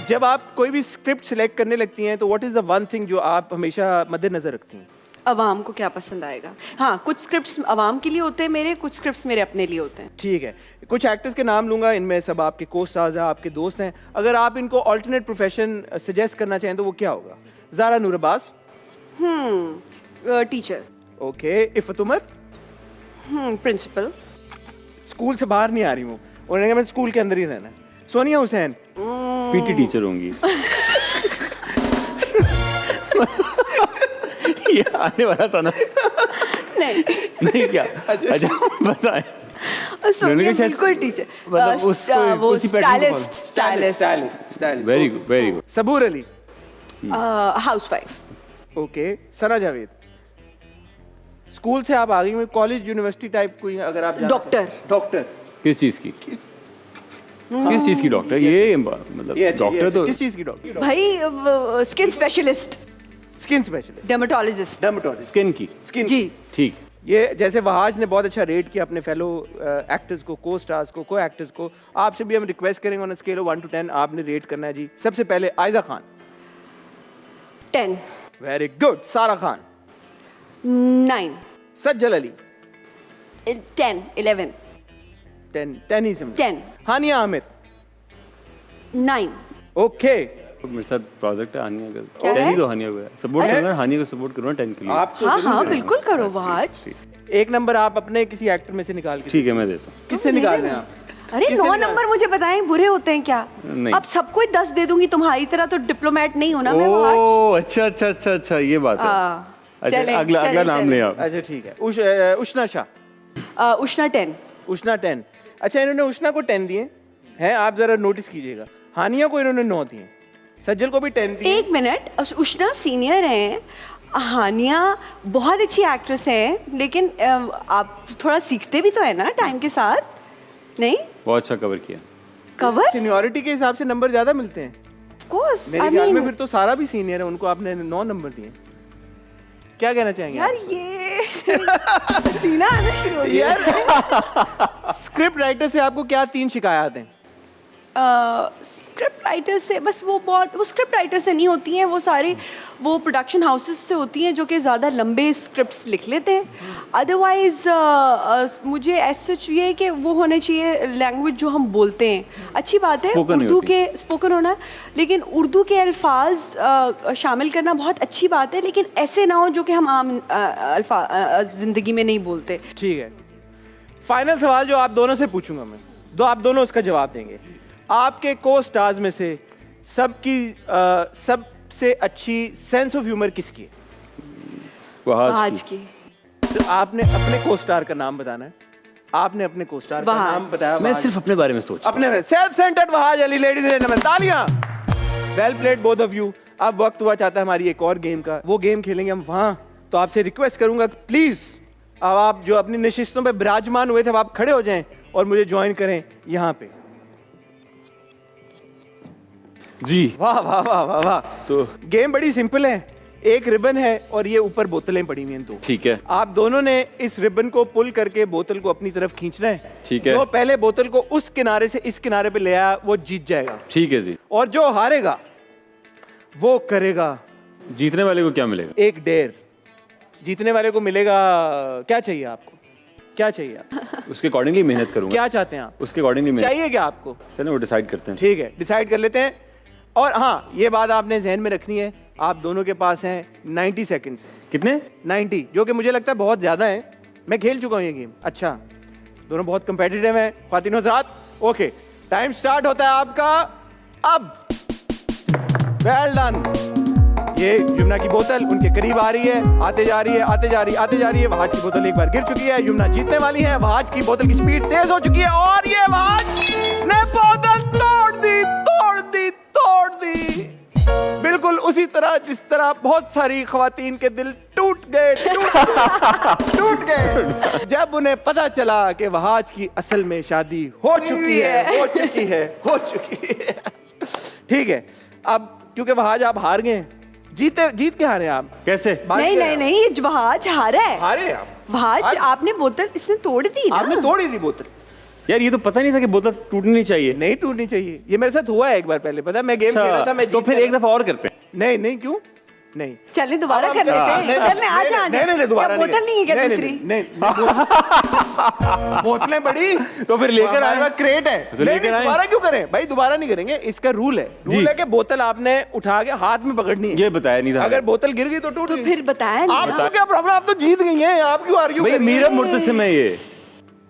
जब आप कोई भी स्क्रिप्ट सिलेक्ट करने लगती हैं तो what is the one thing जो आप हमेशा मद्देनजर रखती हैं? अवाम को क्या पसंद आएगा। हाँ, कुछ स्क्रिप्ट्स अवाम के लिए होते हैं मेरे, कुछ स्क्रिप्ट्स मेरे अपने लिए होते हैं। ठीक है, कुछ एक्टर्स के नाम लूंगा, इनमें सब आपके को स्टार्स हैं, आपके दोस्त हैं। अगर आप इनको ऑल्टरनेट प्रोफेशन सजेस्ट करना चाहें तो वो क्या होगा? Zara Noor Abbas. Teacher. Okay, Iffat Umar. Principal. School से बाहर नहीं आ रही हूँ, उन्होंने कहा मैं स्कूल के अंदर ही रहना है। सोनिया हुसैन। पीटी टीचर होंगी। ये आने वाला था ना। नहीं नहीं क्या? अच्छा बताएं। सोनिया बिल्कुल टीचर, मतलब उसको वो उसी pattern को stylist, very good very good. Saboor Ali, housewife, okay. Sana Javed, school से आप आ गई हुई, कॉलेज यूनिवर्सिटी टाइप कोई अगर आप डॉक्टर, डॉक्टर किस चीज़ की? किस चीज़ की डॉक्टर? ये मतलब डॉक्टर तो किस चीज की डॉक्टर? भाई skin specialist, skin specialist, dermatologist, dermatologist, skin की। स्किन जी। ठीक। ये जैसे वहाज ने बहुत अच्छा रेट किया अपने फेलो एक्टर्स को, को स्टार्स को एक्टर्स को, आपसे भी हम रिक्वेस्ट करेंगे ऑन स्केल ऑफ 1 to 10 आपने रेट करना है जी। सबसे पहले आयजा खान, 10, वेरी गुड। सारा खान, 9, सज्जल अली, 10, 11, 10 ही समझ। 10, हानिया आमिर, 9, ओके। मेरे साथ प्रोजेक्ट है हानिया का, क्या 10 है? ही तो हानिया को है सपोर्ट करना है, हानिया को सपोर्ट करो ना 10 के लिए। आप तो हाँ जरूर हाँ करें। बिल्कुल करो वहाज। एक नंबर आप अपने किसी एक्टर में से निकाल के, ठीक है मैं देता हूँ। किससे निकाल रहे हैं आप? अरे किससे 9 निकाल- नंबर मुझे बताएं बुरे होते हैं क्या? नहीं। अब सबको ही 10 दे दूंगी, तुम्हारी तरह तो डिप्लोमेट नहीं हूं ना मैं वहाज। ओह अच्छा अच्छा अच्छा अच्छा ये बात है। हाँ, अच्छा चलें, अगला चलें, अगला नाम चलें। ले आप। अच्छा ठीक है। उष्णा शाह, उष्णा 10, उष्णा 10। अच्छा इन्होंने उष्णा को 10 दिए हैं, आप जरा नोटिस कीजिएगा। हानिया को इन्होंने 9 दिए, सज्जल को भी 10 दिए। एक मिनट, उष्णा सीनियर हैं, हानिया बहुत अच्छी एक्ट्रेस है, लेकिन आप थोड़ा सीखते भी तो है ना टाइम के साथ, नहीं? बहुत अच्छा कवर किया। कवर सीनियरिटी के हिसाब से नंबर ज्यादा मिलते हैं ऑफ कोर्स। मेरे ख्याल में। फिर तो सारा भी सीनियर है, उनको आपने 9 नंबर दिए। क्या कहना चाहेंगे यार ये सीना आना शुरू हो गया। यार स्क्रिप्ट राइटर से आपको क्या 3 शिकायत हैं? स्क्रिप्ट राइटर से बस वो स्क्रिप्ट राइटर से नहीं होती हैं, वो सारे वो प्रोडक्शन हाउसेस से होती हैं जो कि ज़्यादा लंबे स्क्रिप्ट्स लिख लेते हैं। अदरवाइज मुझे ऐसा चाहिए कि वो होना चाहिए लैंग्वेज जो हम बोलते हैं, अच्छी बात है Spoken उर्दू होती के स्पोकन होना, लेकिन उर्दू के अल्फाज शामिल करना बहुत अच्छी बात है, लेकिन ऐसे ना हो जो कि हम आम ज़िंदगी में नहीं बोलते। ठीक है, फाइनल सवाल जो आप दोनों से पूछूंगा मैं, आप दोनों उसका जवाब देंगे। आपके को स्टार्स में से सबसे अच्छी सेंस ऑफ ह्यूमर किसकी है? वहाज आज की। की तो आपने अपने को स्टार का नाम बताना है। आपने अपने को स्टार का वहाज। नाम बताया। मैं वहाज। सिर्फ अपने बारे में सोच रहा हूँ। अपने self centered Wahaj Ali, ladies and gentleman, तालियां। Well played both of you. अब वक्त हुआ चाहता है हमारी एक और गेम का, वो गेम खेलेंगे हम वहां। तो आपसे रिक्वेस्ट करूंगा प्लीज, अब आप जो अपनी नशिस्तों पे विराजमान हुए थे, अब आप खड़े हो जाएं और मुझे ज्वाइन करें यहाँ पे। जी वाह वाह वाह वाह वाह। तो गेम बड़ी सिंपल है, एक रिबन है और ये ऊपर बोतलें पड़ी हुई हैं 2। ठीक है आप दोनों ने इस रिबन को पुल करके बोतल को अपनी तरफ खींचना है। ठीक है। जो पहले बोतल को उस किनारे से इस किनारे पे ले आया वो जीत जाएगा, ठीक है जी। और जो हारेगा वो करेगा जीतने वाले को क्या मिलेगा? एक डेयर। जीतने वाले को मिलेगा, क्या चाहिए आपको? क्या चाहिए आपको? उसके अकॉर्डिंगली मेहनत करूंगा। क्या चाहते हैं आप? उसके अकॉर्डिंगली मेहनत चाहिए क्या आपको? चलो वो डिसाइड करते हैं। ठीक है, डिसाइड कर लेते हैं। और हाँ, ये बात आपने जहन में रखनी है, आप दोनों के पास हैं 90 सेकंड्स। कितने? 90, जो कि मुझे लगता है बहुत ज्यादा है। मैं खेल चुका हूँ ये गेम। अच्छा, दोनों बहुत कंपेटिटिव हैं ख्वातीनो हज़रात। ओके, टाइम स्टार्ट होता है आपका अब। Well done. ये यमुना की बोतल उनके करीब आ रही है, आते जा रही है, आते जा रही है, आते जा रही है। वहाज की बोतल एक बार गिर चुकी है, यमुना जीतने वाली है। वहाज की बोतल की स्पीड तेज हो चुकी है और ये वहाज ने बोतल तोड़ दी, तोड़ दी, तोड़ दी। बिल्कुल उसी तरह जिस तरह बहुत सारी खवातीन के दिल टूट गए, टूट गए जब उन्हें पता चला कि वहाज की असल में शादी हो चुकी है, हो चुकी है, हो चुकी है। ठीक है, अब क्योंकि वहाज आप हार गए, जीत के हारे आप। कैसे? नहीं वहाज हारा है। हारे आप। वहाज आपने बोतल इसने तोड़ दी ना। आपने तोड़ी थी बोतल। यार ये तो पता नहीं था कि बोतल टूटनी नहीं चाहिए। नहीं टूटनी चाहिए, ये मेरे साथ हुआ है एक बार पहले, पता है मैं गेम खेल रहा था, मैं तो जीत फिर गया एक दफा और करते हैं। था। नहीं नहीं, क्यों नहीं? चलें दोबारा अब कर लेते हैं। नहीं, चलें, आजा आजा। नहीं, दोबारा क्या बोतल नहीं है क्या नहीं, दूसरी? नहीं, बोतलें बड़ी तो फिर लेकर हमारे आए। पास क्रेट है। तो नहीं, लेकर आए। दोबारा क्यों करें भाई? दोबारा नहीं करेंगे, इसका रूल है। जी। रूल है कि बोतल आपने उठा के हाथ में पकड़नी है। ये बताया नहीं था। अगर बोतल गिर गई तो टूट तो गई। फिर बताया नहीं। आपको क्या प्रॉब्लम? आप तो जीत गई हैं, आप क्यों आर्ग्यू कर भाई रही हैं? मीरा मुर्तसिम है ये।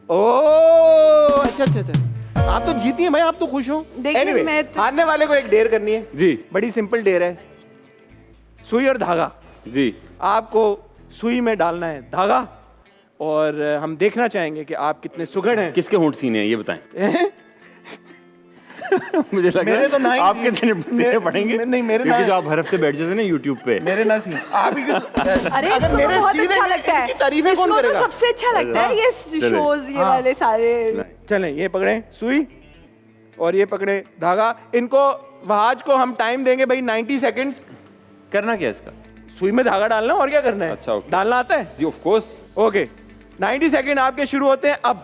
ओह अच्छा अच्छा अच्छा, आप तो जीती हैं भाई, आप तो खुश हो। देखिए, Anyway, मैं तो- हारने वाले को एक डेयर करनी है जी बड़ी सिंपल डेयर है, सुई और धागा। जी। आपको सुई में डालना है धागा और हम देखना चाहेंगे कि आप कितने सुघड़ हैं। किसके होंठ सीने हैं ये बताएं। मुझे लग मेरे तो रहा नहीं है आपके सीने पड़ेंगे। नहीं मेरे क्योंकि ना, जो आप हर हफ्ते बैठ जाते हैं ना यूट्यूब पे। मेरे ना सी आप ही अरे अगर इसको मेरे तो बहुत सीने अच्छा हैं, लगता है, इनकी तारीफें कौन इसको तो करेगा? सबसे अच्छा लगता है ये चले। शोज ये हाँ। वाले सारे। चलें ये पकड़े सुई और ये पकड़े धागा। इनको वहाज को हम टाइम देंगे भाई 90 सेकंड्स। करना क्या है इसका? सुई में धागा डालना और क्या करना है? अच्छा, ओके। डालना आता है जी ऑफ कोर्स। ओके 90 सेकंड आपके शुरू होते हैं अब।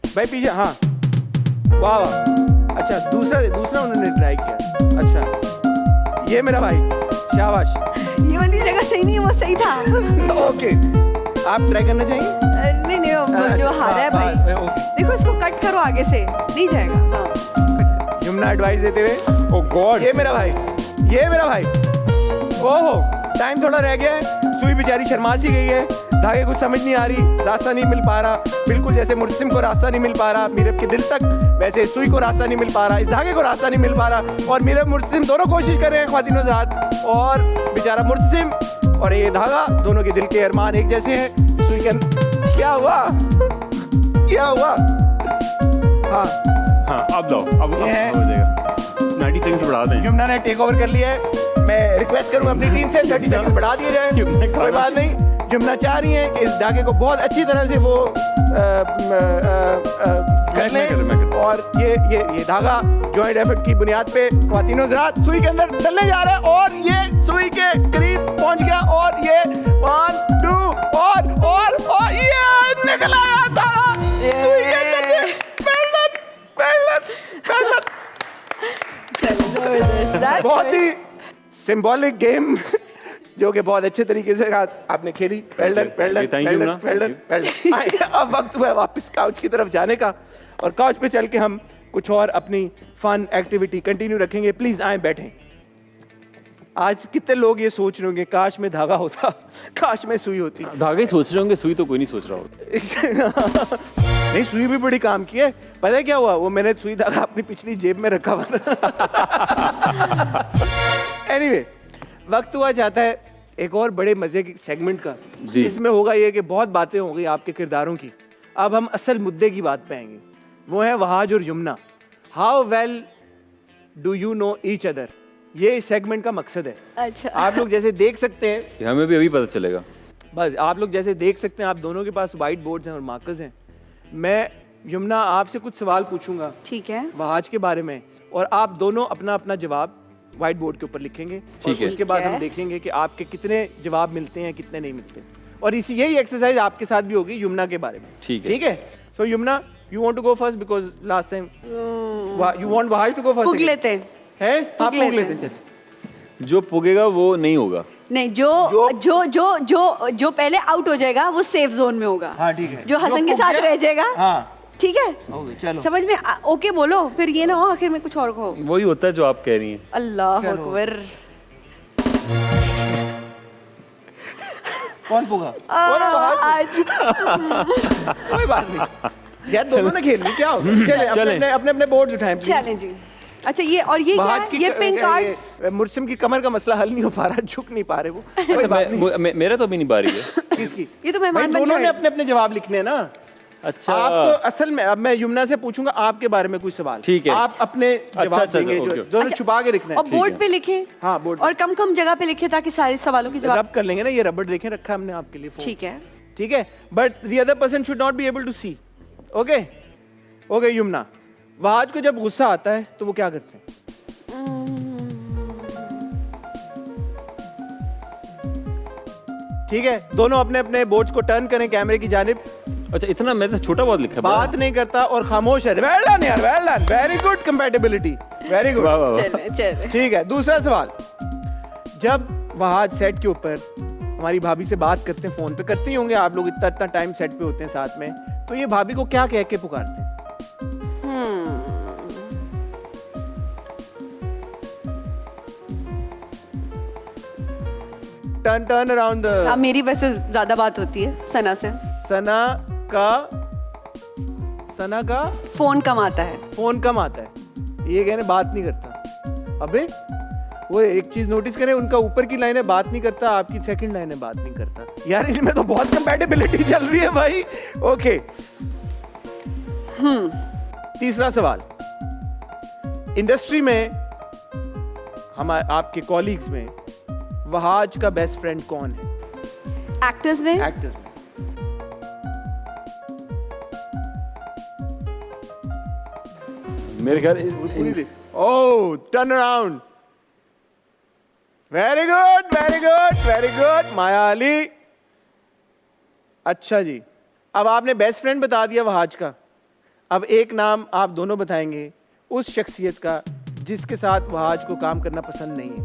भाई पीछे, हाँ वाह वाह, अच्छा दूसरा उन्होंने ट्राई किया। अच्छा ये मेरा भाई शाबाश। ये वाली जगह सही नहीं है, वो सही था। ओके आप ट्राई करना चाहिए। नहीं नहीं वो जो हारा है भाई, देखो इसको कट करो आगे से, नहीं जाएगा। हाँ जुम्ना एडवाइस देते हुए, ओह गॉड, ये मेरा भाई, ये मेरा भाई। ओहो टाइम थोड़ा रह गया है। सुई बेचारी शर्मा सी गई है, धागे कुछ समझ नहीं आ रही, रास्ता नहीं मिल पा रहा। बिल्कुल जैसे मुर्सिम को रास्ता नहीं मिल पा रहा मीरब के दिल तक, वैसे सुई को रास्ता नहीं मिल पा रहा, इस धागे को रास्ता नहीं मिल पा रहा। और मीरब मुर्सिम दोनों कोशिश कर रहे हैं ख्वातीनो ज़ात, और बेचारा मुर्सिम और ये धागा दोनों के दिल के अरमान एक जैसे हैं। सुई के क्या हुआ, क्या हुआ? हाँ हाँ अब लाओ, अब हो जाएगा। 90 सेकंड बढ़ा दें। जुम्ना ने टेक ओवर कर लिया है। मैं रिक्वेस्ट करूंगा अपनी टीम से 30 सेकंड बढ़ा दिए जाए। कोई बात नहीं, जुम्ना चाह रही है कि इस धागे को बहुत अच्छी तरह से वो कर लें। और ये धागा जॉइंट एफर्ट की बुनियाद पे ख्वातीनो हज़रात सुई के अंदर डलने जा रहा है, और ये सुई के करीब पहुंच गया, और ये 1 2 और ये निकल आया धागा सुई के अंदर से। बहुत ही सिंबॉलिक गेम जो कि बहुत अच्छे तरीके से आपने खेली। Well done, well done, Thank you, well ना। Done, well done, well done. अब वक्त हुआ है वापस काउच की तरफ जाने का, और काउच पे चल के हम कुछ और अपनी फन एक्टिविटी कंटिन्यू रखेंगे। प्लीज आए बैठें। आज कितने लोग ये सोच रहे होंगे काश में धागा होता, काश में सुई होती। धागे सोच रहे होंगे, सुई तो कोई नहीं सोच रहा होगा। नहीं सुई भी बड़ी काम की है। पता है क्या हुआ, वो मैंने सुई धागा अपनी पिछली जेब में रखा हुआ था। एनीवे वक्त हुआ जाता है एक और बड़े मजे के सेगमेंट का। जी। इसमें होगा ये कि बहुत बातें हो गई आपके किरदारों की, अब हम असल मुद्दे की बात पे आएंगे। वो है वहाज और Yamuna. How well do you know each other, ये इस सेगमेंट का मकसद है। अच्छा आप लोग जैसे देख सकते हैं, ये हमें भी अभी पता चलेगा। बस आप लोग जैसे देख सकते हैं, आप दोनों के पास वाइट बोर्ड्स हैं और मार्कर्स हैं। मैं यमुना आपसे कुछ सवाल पूछूंगा ठीक है। वहाज के बारे में, और आप दोनों अपना अपना जवाब व्हाइट बोर्ड के ऊपर लिखेंगे। और ठीक है। उसके बाद हम देखेंगे कि आपके कितने जवाब मिलते हैं कितने नहीं मिलते। और इसी यही एक्सरसाइज आपके साथ भी होगी यमुना के बारे में। ठीक है। ठीक है। So Yamuna you want to go first because last time you want Wahaj to go first. पुग लेते हैं। हैं आप पुग लेते हैं। जो पुगेगा वो नहीं होगा। नहीं जो पहले आउट हो जाएगा वो सेफ जोन में होगा। हाँ ठीक है। जो हसन के पुग साथ गया- रह जाएगा। हाँ ठीक है ओके चलो। समझ में ओके बोलो, फिर ये ना हो आखिर में कुछ और कहो। वही होता है जो आप कह रही हैं। अल्लाह चलो। अकबर। कौन पुगा? कौन है वहाज? आज कोई बात नहीं यार, दोनों ने खेल ली, क्या हो गया? चले अपने अपने बोर्ड उठाएं please। चलें जी। अच्छा ये और ये क्या वहाज है? की ये पिंक कार्ड्स। मुर्सिम की कमर का मसला हल नहीं हो पा रहा, झुक नहीं पा रहे वो। कोई अच्छा बात नहीं। मेरा तो अभी नहीं बारी है। किसकी? ये तो मेहमान भाई बन दोनों ने गए। अपने अपने जवाब लिखने हैं ना। अच्छा आप तो असल में, अब मैं यमुना से पूछूंगा आपके बारे में कोई सवाल। ठीक है। आप अपने जवाब अच्छा, देंगे, ओके। जो दोनों अच्छा, छुपा के लिखना और है। बोर्ड पे लिखे। हाँ, बोर्ड और कम कम जगह पे लिखे ताकि सारे सवालों के जवाब। रब कर लेंगे ना, ये रबड़ देखें रखा हमने आपके लिए फोन। ठीक है। ठीक है, but the other person should not be able to see. Okay okay Yamuna, Wahaj को जब गुस्सा आता है तो वो क्या करते हैं? ठीक है, दोनों अपने अपने बोर्ड्स को टर्न करें कैमरे की जानिब। अच्छा इतना, मैं तो छोटा बहुत लिखा है। बात नहीं करता और खामोश है। वेल डन यार, well done, very good compatibility, very good. वाह वाह वाह। चले चले। ठीक है, दूसरा सवाल। जब वहाज सेट के ऊपर हमारी भाभी से बात करते हैं, फोन पे करते ही होंगे आप लोग, इतना इतना टाइम सेट पे होते हैं साथ में, तो ये भाभी को क्या कह के पुकारते हैं? टर्न टर्न अराउंड हाँ मेरी वैसे ज्यादा बात होती है सना से। सना का फोन कम आता है। फोन कम आता है, ये कहने बात नहीं करता। अबे वो एक चीज नोटिस करें, उनका ऊपर की लाइन है बात नहीं करता, आपकी सेकंड लाइन है बात नहीं करता। यार इनमें तो बहुत कंपैटिबिलिटी चल रही है भाई। ओके, तीसरा सवाल, इंडस्ट्री में हमारे आपके कॉलीग्स में वहाज का बेस्ट फ्रेंड कौन है? एक्टर्स में एक्टर्स में। मेरे ख्याल oh, turn around, very good very good very good Maya Ali. अच्छा जी, अब आपने बेस्ट फ्रेंड बता दिया वहाज का, अब एक नाम आप दोनों बताएंगे उस शख्सियत का जिसके साथ वहाज को काम करना पसंद नहीं है।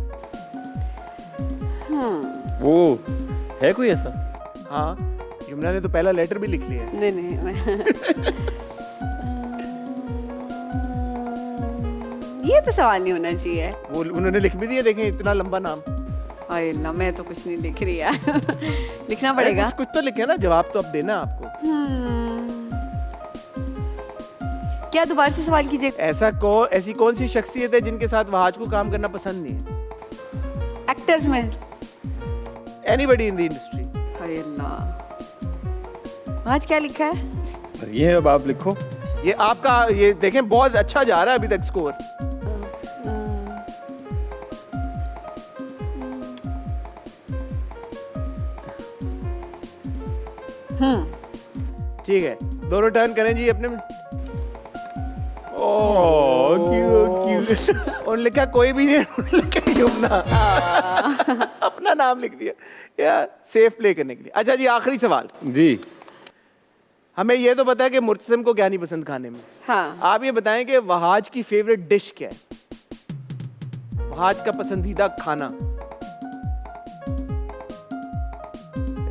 वो है कोई ऐसा? हाँ, यमुना ने तो पहला लेटर भी लिख लिया है। नहीं ये तो सवाल नहीं होना चाहिए। वो उन्होंने लिख भी दिया, देखें इतना लंबा नाम। अरे अल्लाह, मैं तो कुछ नहीं लिख रही यार। लिखना अरे पड़ेगा। कुछ तो लिखे ना, जवाब तो अब देना आपको। क्या दोबारा से सवाल कीजिए। ऐसी कौन सी शख्सियत है जिनके साथ वहाज को काम करना पसंद नहीं है? एक्टर्स में एनीबॉडी इन द इंडस्ट्री। अरे अल्लाह, आज क्या लिखा है? ये अब आप लिखो। ये आपका, ये देखें बहुत अच्छा जा रहा है अभी तक स्कोर। ठीक है, दोनों टर्न करें जी अपने में। और लिखा कोई भी नहीं, लिखा यमुना। अपना नाम लिख दिया यार, सेफ प्ले करने के लिए। अच्छा जी, आखिरी सवाल जी। हमें ये तो पता है कि मुर्तसिम को क्या नहीं पसंद खाने में। हाँ, आप ये बताएं कि वहाज की फेवरेट डिश क्या है, वहाज का पसंदीदा खाना।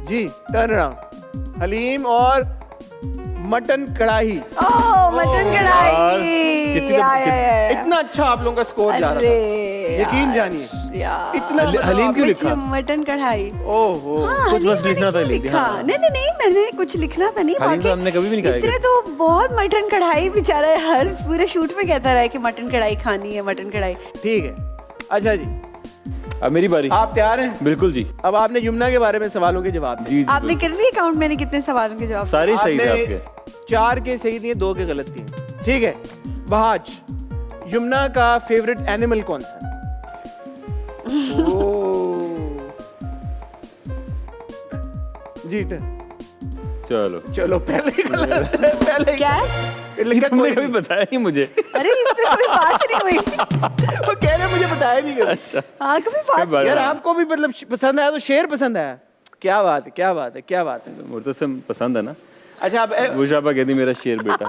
जी, टर्न अराउंड। हलीम और मटन कढ़ाई। ओह मटन कढ़ाई। इतना अच्छा आप लोगों का स्कोर जा रहा था, यकीन जानिए। इतना हलीम क्यों लिखा? मटन कढ़ाई। ओहो, कुछ बस लिखना था, लिख दिया। हाँ, नहीं मैंने कुछ लिखना था नहीं। हलीम तो हमने कभी भी नहीं खाया। इसने तो बहुत मटन कढ़ाई, बेचारा हर पूरे शूट में कहता रहा कि मटन कढ़ाई खानी है, मटन कढ़ाई। ठीक है। अच्छा जी, अब मेरी बारी। आप तैयार हैं? बिल्कुल जी। अब आपने यमुना के बारे में सवालों के जवाब दिए। जी, आपने कर लिया काउंट? मैंने कितने सवालों के जवाब? सारे सही थे आपने आपके। 4 के सही दिए, 2 के गलत दिए। ठीक है, वहाज, यमुना का फेवरेट एनिमल कौन सा है? जी चलो पहले ही गलत है, पहले ही। क्या? लिखा तुमने कोई कभी नहीं। बताया नहीं मुझे। अरे इस पे कोई बात नहीं हुई। वो कह रहे मुझे बताया नहीं कभी। अच्छा, हाँ, कभी बात बात- यार आपको भी मतलब पसंद आया तो शेर पसंद आया। क्या बात है, क्या बात है, क्या बात है। मुर्तसिम पसंद है ना। अच्छा आप बुशाबा कहती मेरा शेर बेटा।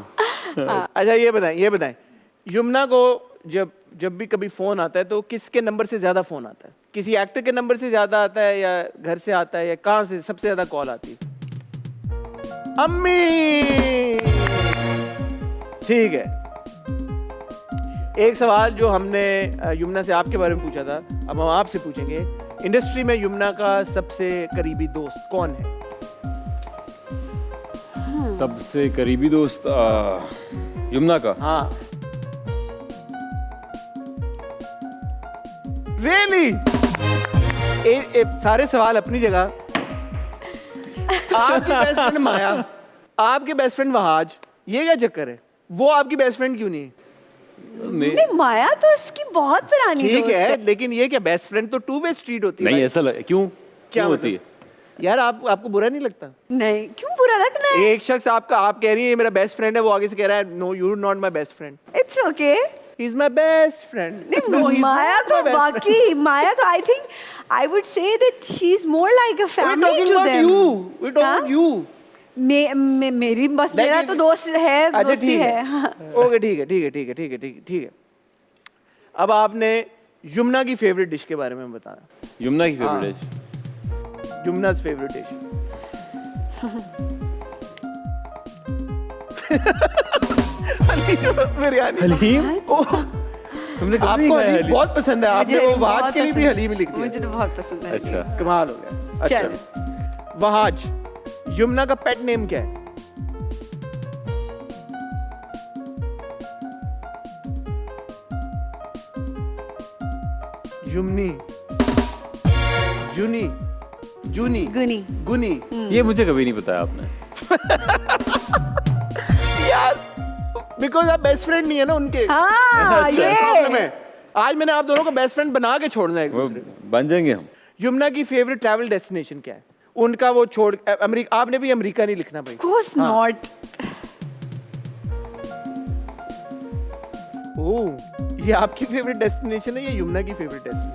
अच्छा ये बताएं यमुना को जब भी कभी फोन आता है तो किसके नंबर से ज्यादा फोन आता है? किसी एक्टर के नंबर से ज्यादा आता है, या घर से आता है, या कहाँ से सबसे ज्यादा कॉल आती है? अम्मी। ठीक है, एक सवाल जो हमने यमुना से आपके बारे में पूछा था, अब हम आपसे पूछेंगे, इंडस्ट्री में यमुना का सबसे करीबी दोस्त कौन है? सबसे करीबी दोस्त यमुना का? हाँ, रियली? सारे सवाल अपनी जगह। आपकी बेस्ट फ्रेंड माया, आपके बेस्ट फ्रेंड वहाज, ये क्या चक्कर है? वो आपकी बेस्ट फ्रेंड क्यों नहीं है? नहीं, माया तो इसकी बहुत पुरानी ठीक दोस्त है, लेकिन ये क्या बेस्ट फ्रेंड तो 2 वे स्ट्रीट होती है। नहीं, भाई। ऐसा क्यों क्या होती है? यार आपको बुरा नहीं लगता? नहीं, क्यों बुरा लगना है? एक शख्स आप कह रही है मेरा बेस्ट फ्रेंड है, वो आगे से कह रहा है no you are not my best friend. It's okay. He is my best friend. Maya तो वाकई, माया तो I think I would say that she is more like a family to them. We talking about you. मेरी बस मेरा तो दोस्त है, अच्छा दोस्ती ठीक है। है, ओके ठीक है। अब आपने यमुना की फेवरेट डिश के बारे में बताया। यमुना की फेवरेट डिश? यमुना's फेवरेट डिश। बिरयानी। हलीम? तुमने आपको हलीम बहुत पसंद है, आपने वो वहाज के लिए भी हलीम ही लिख दिया। मुझे तो बहुत पसंद है। अच्छा, कमाल हो गया। चल। अच्छा, वहाज, यमुना का पेट नेम क्या है? युमनी, जूनी, जूनी, गुनी। गुनी। ये मुझे कभी नहीं बताया आपने। यार बिकॉज आप बेस्ट फ्रेंड नहीं है ना उनके। हाँ, ये प्रॉब्लम है। आज मैंने आप दोनों को बेस्ट फ्रेंड बना के छोड़ना है एक वो दूसरे को। बन जाएंगे हम। यमुना की फेवरेट ट्रैवल डेस्टिनेशन क्या है? उनका वो छोड़ अमेरिका, आपने भी अमेरिका नहीं लिखना भाई। Course not. ओह, ये आपकी फेवरेट डेस्टिनेशन है या यमुना की फेवरेट डेस्टिनेशन?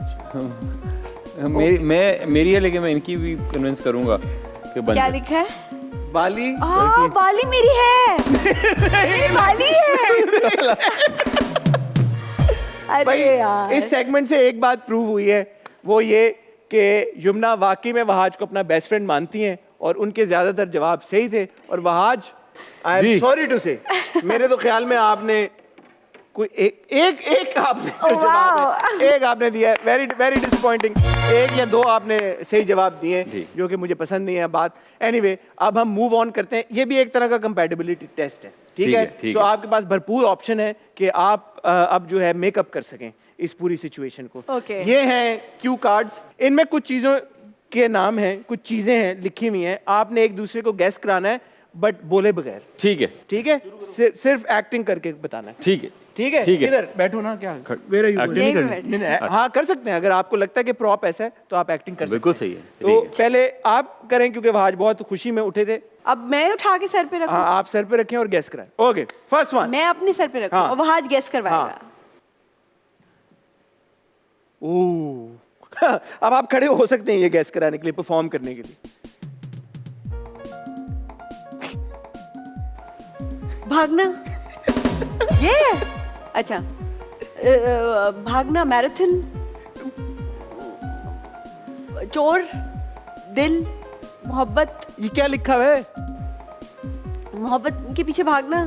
मेरी है, लेकिन मैं इनकी भी कन्विंस करूंगा कि बन क्या जाए। लिखा है? बाली। बाली मेरी है। मेरी बाली है। भाई अरे यार, इस सेगमेंट से एक बात प्रूव हुई है, वो ये कि यमुना वाकई में वहाज को अपना बेस्ट फ्रेंड मानती हैं और उनके ज्यादातर जवाब सही थे। और वहाज, आई एम जी। सॉरी टू से, मेरे तो ख्याल में आपने कोई एक आपने जो जवाब है, एक आपने दिया है, वेरी वेरी डिसअपॉइंटिंग। एक या दो आपने सही जवाब दिए जी। जो कि मुझे पसंद नहीं है बात। एनीवे, अब हम मूव ऑन करते हैं। ये भी एक तरह का कंपैटिबिलिटी टेस्ट है, ठीक है? ठीक सो है। आपके पास भरपूर ऑप्शन है कि आप अब जो है मेकअप कर सकें इस पूरी सिचुएशन को। Okay. ये हैं क्यू कार्ड्स। इनमें कुछ चीजों के नाम हैं, कुछ चीजें हैं लिखी हुई हैं। आपने एक दूसरे को गैस कराना है बट बोले बगैर, ठीक है, ठीक है? सिर्फ एक्टिंग करके बताना है, ठीक है, ठीक है? ठीक है। इधर बैठो ना, क्या Where are you going? यहीं पे करनी? बैठ। नहीं, नहीं, हाँ कर सकते हैं। अगर आपको लगता है कि प्रॉप ऐसा है तो आप एक्टिंग कर सकते बिल्कुल सही है, हैं। तो ठीक है। पहले आप करें क्योंकि वहाज बहुत खुशी में उठे थे। अब मैं उठा के सर पे रखूं? हाँ, आप सर पे रखें और गैस कराएं। Okay, first one. मैं अपने सर पे रखूं हाँ। और वहाज गेस करवाएगा। ओह, अब आप खड़े हो सकते हैं ये गैस कराने के लिए, परफॉर्म करने के लिए। भागना। ये अच्छा, भागना, मैराथन, चोर, दिल, मोहब्बत। ये क्या लिखा हुआ है? मोहब्बत के पीछे भागना,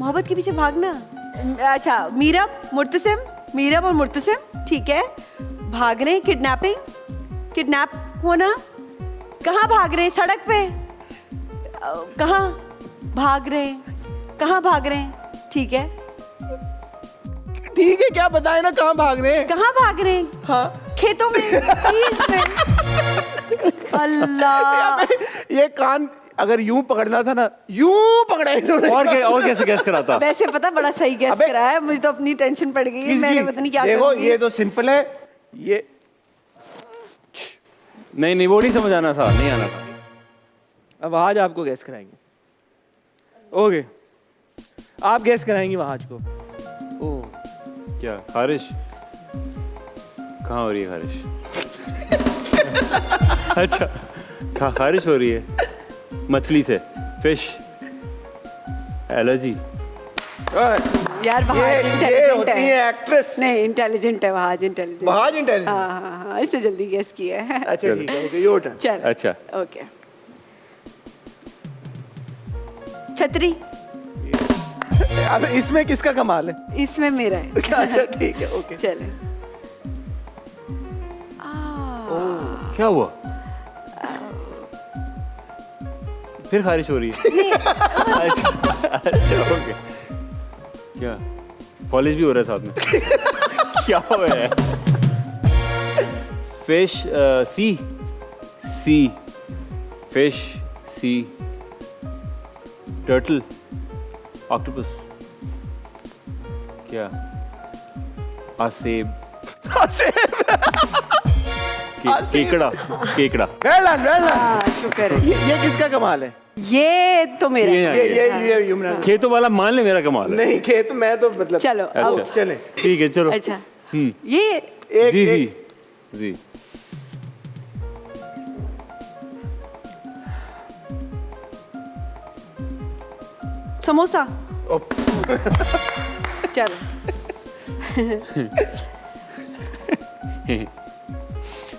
मोहब्बत के पीछे भागना। अच्छा, मीरब, मुर्तसिम, मीरब और मुर्तसिम, ठीक है। भाग रहे, किडनैपिंग, किडनैप होना। कहाँ भाग रहे? सड़क पे। कहाँ भाग रहे? कहाँ भाग रहे? ठीक है, ठीक है, क्या बताए ना कहाँ भाग रहे हैं? कहाँ भाग रहे? हाँ, खेतों में, फील्ड्स में। अल्लाह, ये कान अगर यूं पकड़ना था ना, यूं पकड़ा इन्होंने। और कैसे गैस कराता? वैसे पता बड़ा सही गैस अबे, कराया है। मुझे तो अपनी टेंशन पड़ गई है। मैंने किसकी? पता नहीं क्या देखो, करूंगी। ये तो सिंपल है। ये नहीं, वो नहीं समझ आना था, नहीं आना था। अब आज आपको गैस कराएंगे। ओके, आप गैस कराएंगे वहाज को। ओह, क्या खारिश? कहाँ हो रही है खारिश? अच्छा, खारिश हो रही है मछली से, फिश एलर्जी। यार वहाज ये इंटेलिजेंट होती है। है एक्ट्रेस। नहीं, इंटेलिजेंट है वहाज, इंटेलिजेंट। वहाज इंटेलिजेंट। हाँ हाँ हाँ, इससे जल्दी गैस किया है। अच्छा ठीक है, ओके, योर टर्न। चल, अच्छा, ओके। छतरी, अब इसमें किसका कमाल है? इसमें मेरा है। अच्छा ठीक है, ओके। चले। क्या हुआ? फिर खारिश हो रही है? अच्छा, ओके। क्या कॉलेज भी हो रहा है साथ में? क्या हो रहा है? फिश, सी, फिश, सी, टर्टल, ऑक्टोपस, क्या? आसेब, केकड़ा, केकड़ा। Well done, well done. हाँ, शुक्र है। ये किसका कमाल है? ये तो मेरा ये है। ये यमुना। खेतों वाला मान ले मेरा कमाल है। नहीं, खेत मैं तो मतलब। चलो, अब अच्छा। चले। ठीक है, चलो। अच्छा, हम्म। ये एक जी एक- जी जी। समोसा। ओप, चलो,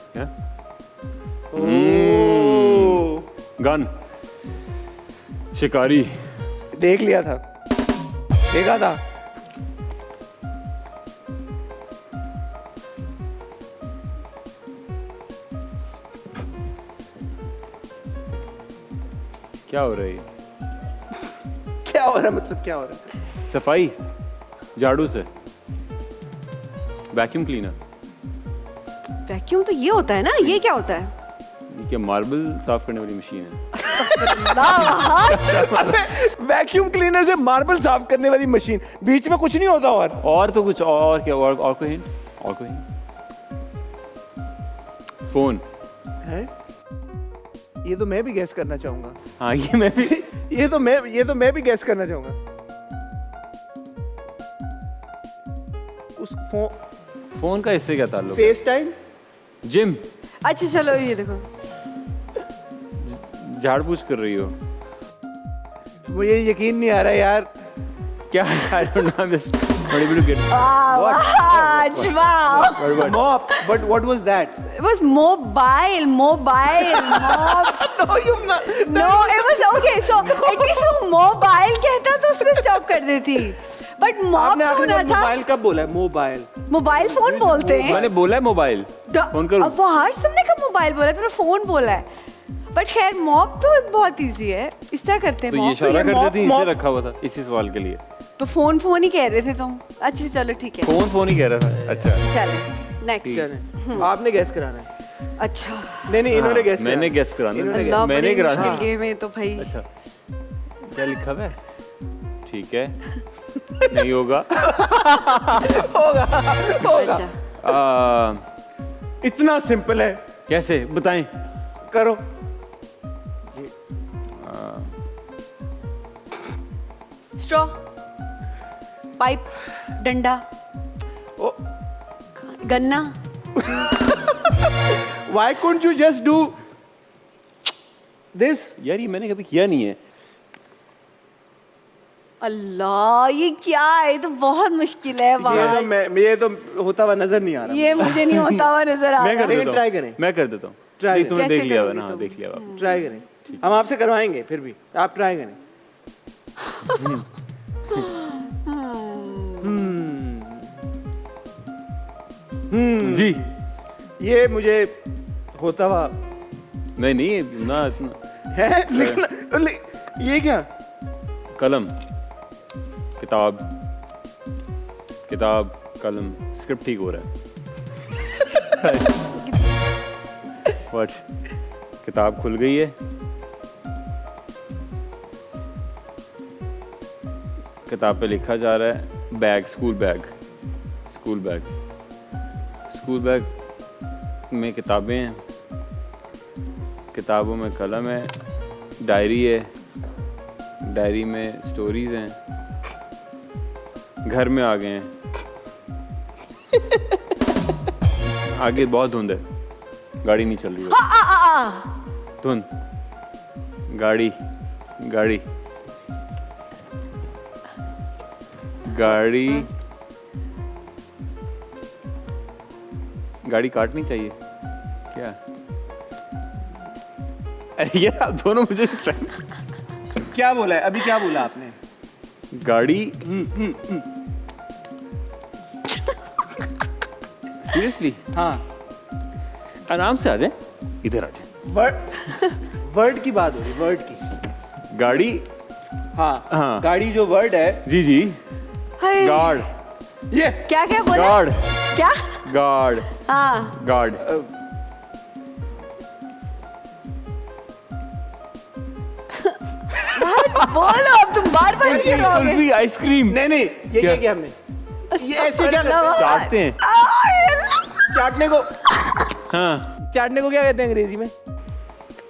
क्या? ओह, गन, शिकारी, देख लिया था, देखा था। क्या हो रही है? क्या हो रहा है, मतलब क्या हो रहा है? सफाई, झाड़ू से, वैक्यूम क्लीनर, वैक्यूम तो ये होता है ना, ये क्या होता है? ये मार्बल साफ करने वाली मशीन है। वैक्यूम क्लीनर से मार्बल साफ करने वाली मशीन, बीच में कुछ नहीं होता और तो कुछ और क्या, और कोई हिंट, और कोई हिंट? फोन है? ये तो मैं भी गैस करना चाहूंगा। हाँ ये मैं भी ये तो मैं भी गैस करना चाहूंगा। उस फोन का इससे क्या ताल्लुक है? Face time. जिम, अच्छा चलो ये देखो, झाड़ पूछ कर रही हो मुझे यकीन नहीं आ रहा यार। क्या? I don't know, I'm just not able to get it. Wahaj, wow. Mop, but what was that? It was mobile. No, it was okay. So at least वो mobile कहता तो उसमें stop कर देती. But mop आपने आखिर होना में था. मोबाइल कब बोला है? मोबाइल। मोबाइल फोन बोलते हैं. मैंने बोला है मोबाइल, फोन करो। अब वहाज तुमने कब मोबाइल बोला? तुमने फोन बोला है. बट खैर मॉप तो बहुत इजी है, इस तरह करते हैं तो ये मॉप. इशारा करते थे, इसे mop- रखा हुआ था इसी सवाल के लिए। तो फोन ही कह रहे थे तुम. अच्छा चलो ठीक है. फोन ही कह रहा था। अच्छा चलो नेक्स्ट. आपने गैस कराना है। अच्छा नहीं इन्होंने गैस मैंने गैस कराना इन्होंने है। अल्लाह, मैंने बड़ी कराना मुश्किल गेम है तो भाई. अच्छा क्या लिखा हुआ है? ठीक है नहीं होगा। अच्छा इतना सिंपल है, कैसे बताएं? करो। स्ट्रॉ, पाइप, डंडा, ओ, गन्ना. why couldn't you just do this? यार ये मैंने कभी किया नहीं है। अल्लाह ये क्या है? ये तो बहुत मुश्किल है. ये तो होता हुआ नजर नहीं आ रहा। ये मुझे नहीं होता हुआ नजर आ मैं रहा. कर देता हूँ। ट्राई करें। मैं कर देता हूँ। ट्राई नहीं, तुमने कैसे देख लिया हुआ करोगे ना? हाँ तुम? देख लिया हुआ। ट्राई करें, हम आपसे करवाएंगे, फिर भी आप ट्राई करें। जी ये मुझे होता हुआ नहीं ना इतना। है लिखना। ये क्या? कलम, किताब, कलम, स्क्रिप्ट ठीक हो रहा है। What? किताब खुल गई है, किताब पे लिखा जा रहा है बैग, स्कूल बैग में किताबें हैं, किताबों में कलम है, डायरी है, डायरी में स्टोरीज हैं, घर में आ गए हैं। आगे बहुत धुंध है, गाड़ी नहीं चल रही है। धुंध, गाड़ी काटनी चाहिए क्या? अरे यार आप दोनों मुझे क्या बोला है अभी? क्या बोला आपने? गाड़ी सीरियसली? हाँ, आराम से आ जाए, इधर आ जाए। वर्ड की बात हो रही, वर्ड की। गाड़ी, हाँ हाँ। गाड़ी जो वर्ड है। जी हाय. गार्ड, ये क्या बोला? गार्ड, क्या? गार्ड, हाँ गार्ड। बोलो अब तुम बार ये रहोगे. कुल्फी, आइसक्रीम। नहीं ये क्या किया हमने? ये ऐसे क्या करते हैं? चाटते हैं। चाटने को, हाँ, चाटने को क्या कहते हैं अंग्रेजी में?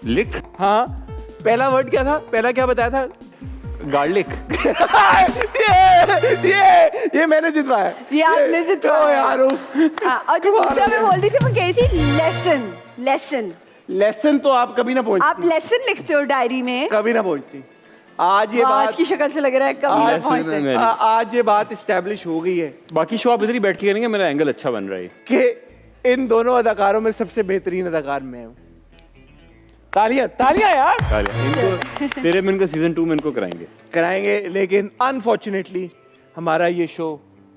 लिक, हाँ, पहला वर्ड क्या था? पहला क्या बताया था? गार्लिक। ये मैंने जितवाया। ये आपने जितवाया। ओ यार, हाँ, और जो दूसरा मैं बोल रही थी वो कह रही थी लेसन. तो आप कभी ना पहुंचती। आप लेसन लिखते हो डायरी में. कभी ना पहुंचती। आज ये आज बात की शक्ल से लग रहा है कभी ना पहुंचते. आज ये बात इस्टेब्लिश हो गई है बाकी शो आप इधर ही बैठ के करेंगे, मेरा एंगल अच्छा बन रहा है कि इन दोनों अदाकारों में सबसे बेहतरीन अदाकार मैं हूँ। तालियां यार। इनको तेरे मन का सीजन 2 में इनको कराएंगे, लेकिन अनफॉर्चुनेटली हमारा ये शो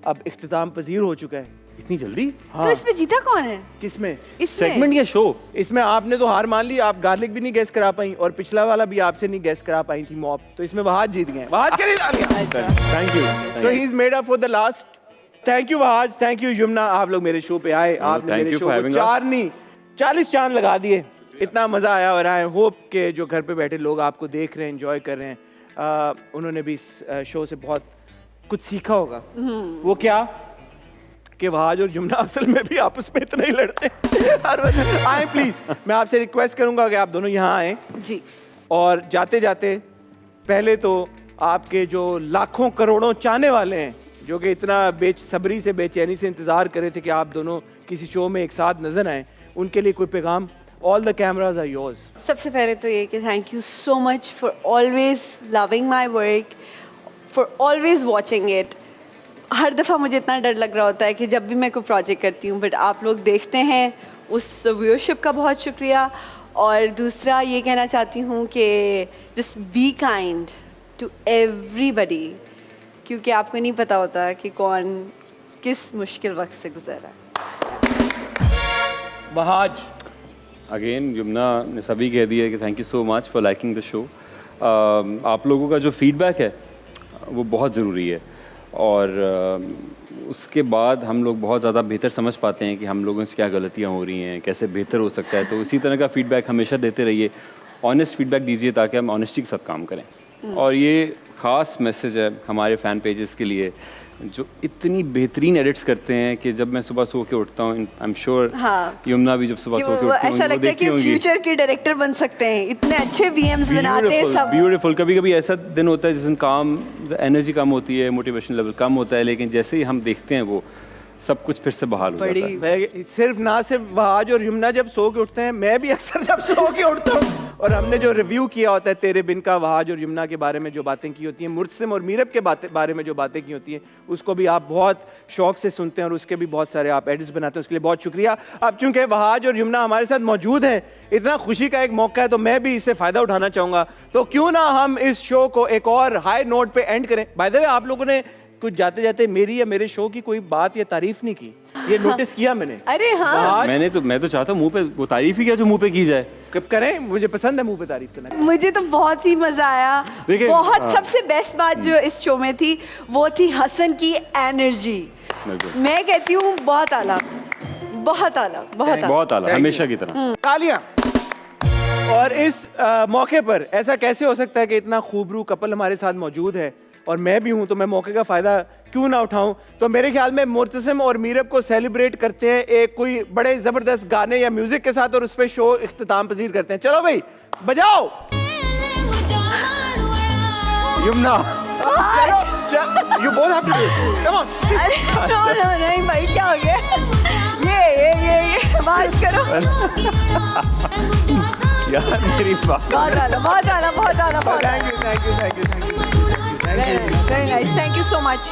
अब इख्तिताम पजीर हो चुका है। इतनी जल्दी? तो इसमें जीता कौन है? किसमें? सेगमेंट या शो? इसमें आपने तो हार मान ली, आप गार्लिक भी नहीं गैस करा पाई और पिछला वाला भी आपसे नहीं गैस करा पाई थी मॉप, तो इसमें वहाज जीत गए। वहाज के लिए तालियां। Thank you. So he's made up for the last thank you Wahaj, thank you Yamuna, आप लोग मेरे शो पे आए, आपने thank मेरे you शो for को having 4 नहीं 40 चांद लगा दिए। इतना मजा आया और आई होप के जो घर पे बैठे लोग आपको देख रहे हैं, एंजॉय कर रहे हैं, उन्होंने भी इस शो से बहुत कुछ सीखा होगा। वो क्या कि वहाज और यमुना असल में भी आपस में इतना ही लड़ते हैं। आए प्लीज, मैं आपसे रिक्वेस्ट करूंगा कि आप दोनों यहाँ आए जी। और जाते जाते पहले तो आपके जो लाखों करोड़ों चाहने वाले हैं जो कि इतना बेसब्री से बेचैनी से इंतजार कर रहे थे कि आप दोनों किसी शो में एक साथ नजर आए, उनके लिए कोई पैगाम? All the cameras are yours. सबसे पहले तो ये कि thank you so much for always loving my work, for always watching it. हर दफ़ा मुझे इतना डर लग रहा होता है कि जब भी मैं कोई प्रोजेक्ट करती हूँ, बट आप लोग देखते हैं, उस व्यूअरशिप का बहुत शुक्रिया। और दूसरा ये कहना चाहती हूँ कि just be kind to everybody, क्योंकि आपको नहीं पता होता कि कौन किस मुश्किल वक्त से गुजर रहा है। वहाज, अगेन यमुना ने सभी कह दिया कि thank you so much for liking the show. आप लोगों का जो फीडबैक है वो बहुत ज़रूरी है, और उसके बाद हम लोग बहुत ज़्यादा बेहतर समझ पाते हैं कि हम लोगों से क्या गलतियाँ हो रही हैं, कैसे बेहतर हो सकता है। तो इसी तरह का फीडबैक हमेशा देते रहिए, ऑनेस्ट फीडबैक दीजिए ताकि हम ऑनेस्टी के साथ काम करें। और ये ख़ास मैसेज है हमारे फ़ैन पेजेस के लिए जो इतनी बेहतरीन एडिट्स करते हैं कि जब मैं सुबह सो के उठता हूँ, आई एम श्योर यमुना भी जब सुबह सो के उठती ऐसा लगता है कि फ्यूचर के डायरेक्टर बन सकते हैं, इतने अच्छे वीएम्स बनाते हैं सब। ब्यूटीफुल। कभी कभी ऐसा दिन होता है जिस दिन काम एनर्जी कम होती है, मोटिवेशन लेवल कम होता है, लेकिन जैसे ही हम देखते हैं वो सब कुछ फिर से बहाल हो जाता है। मैं सिर्फ ना सिर्फ वहाज और यमुना जब सो के उठते हैं, मैं भी अक्सर जब सो के उठता हूँ और हमने जो रिव्यू किया होता है तेरे बिन का, वहाज और यमुना के बारे में जो बातें की होती हैं, मुर्तसिम और मीरब के बारे में जो बातें की होती हैं, उसको भी आप बहुत शौक से सुनते हैं और उसके भी बहुत सारे आप एडिट्स बनाते हैं, उसके लिए बहुत शुक्रिया। अब चूंकि वहाज और यमुना हमारे साथ मौजूद हैं, इतना खुशी का एक मौका है, तो मैं भी इससे फ़ायदा उठाना चाहूँगा। तो क्यों ना हम इस शो को एक और हाई नोट पे एंड करें। बाय द वे, आप लोगों ने कुछ जाते जाते मेरी या मेरे शो की कोई बात या तारीफ नहीं की, ये नोटिस किया मैंने। अरे हाँ, मैं तो चाहता हूँ मुंह पे वो तारीफ ही क्या जो मुंह पे की जाए। कब करें, मुझे पसंद है मुंह पे तारीफ करना। मुझे तो बहुत ही मजा आया। बहुत सबसे बेस्ट बात जो इस शो में थी वो थी हसन की एनर्जी। मैं कहती हूँ बहुत आला, बहुत आला, बहुत आला, हमेशा की तरह। तालियां। और इस मौके पर ऐसा कैसे हो सकता है कि इतना खूबरू कपल हमारे साथ मौजूद है और मैं भी हूं, तो मैं मौके का फायदा क्यों ना उठाऊं। तो मेरे ख्याल में मुर्तसिम और मीरब को सेलिब्रेट करते हैं एक कोई बड़े जबरदस्त गाने या म्यूजिक के साथ और उस पर शो इख्तिताम पजीर करते हैं। चलो भाई बजाओ। Yamuna, you both have to do it. Come on. No नहीं भाई, क्या हो गया? ये आवाज करो। यार मेरी बात। बहुत आला। Thank you. Very nice. Thank you so much.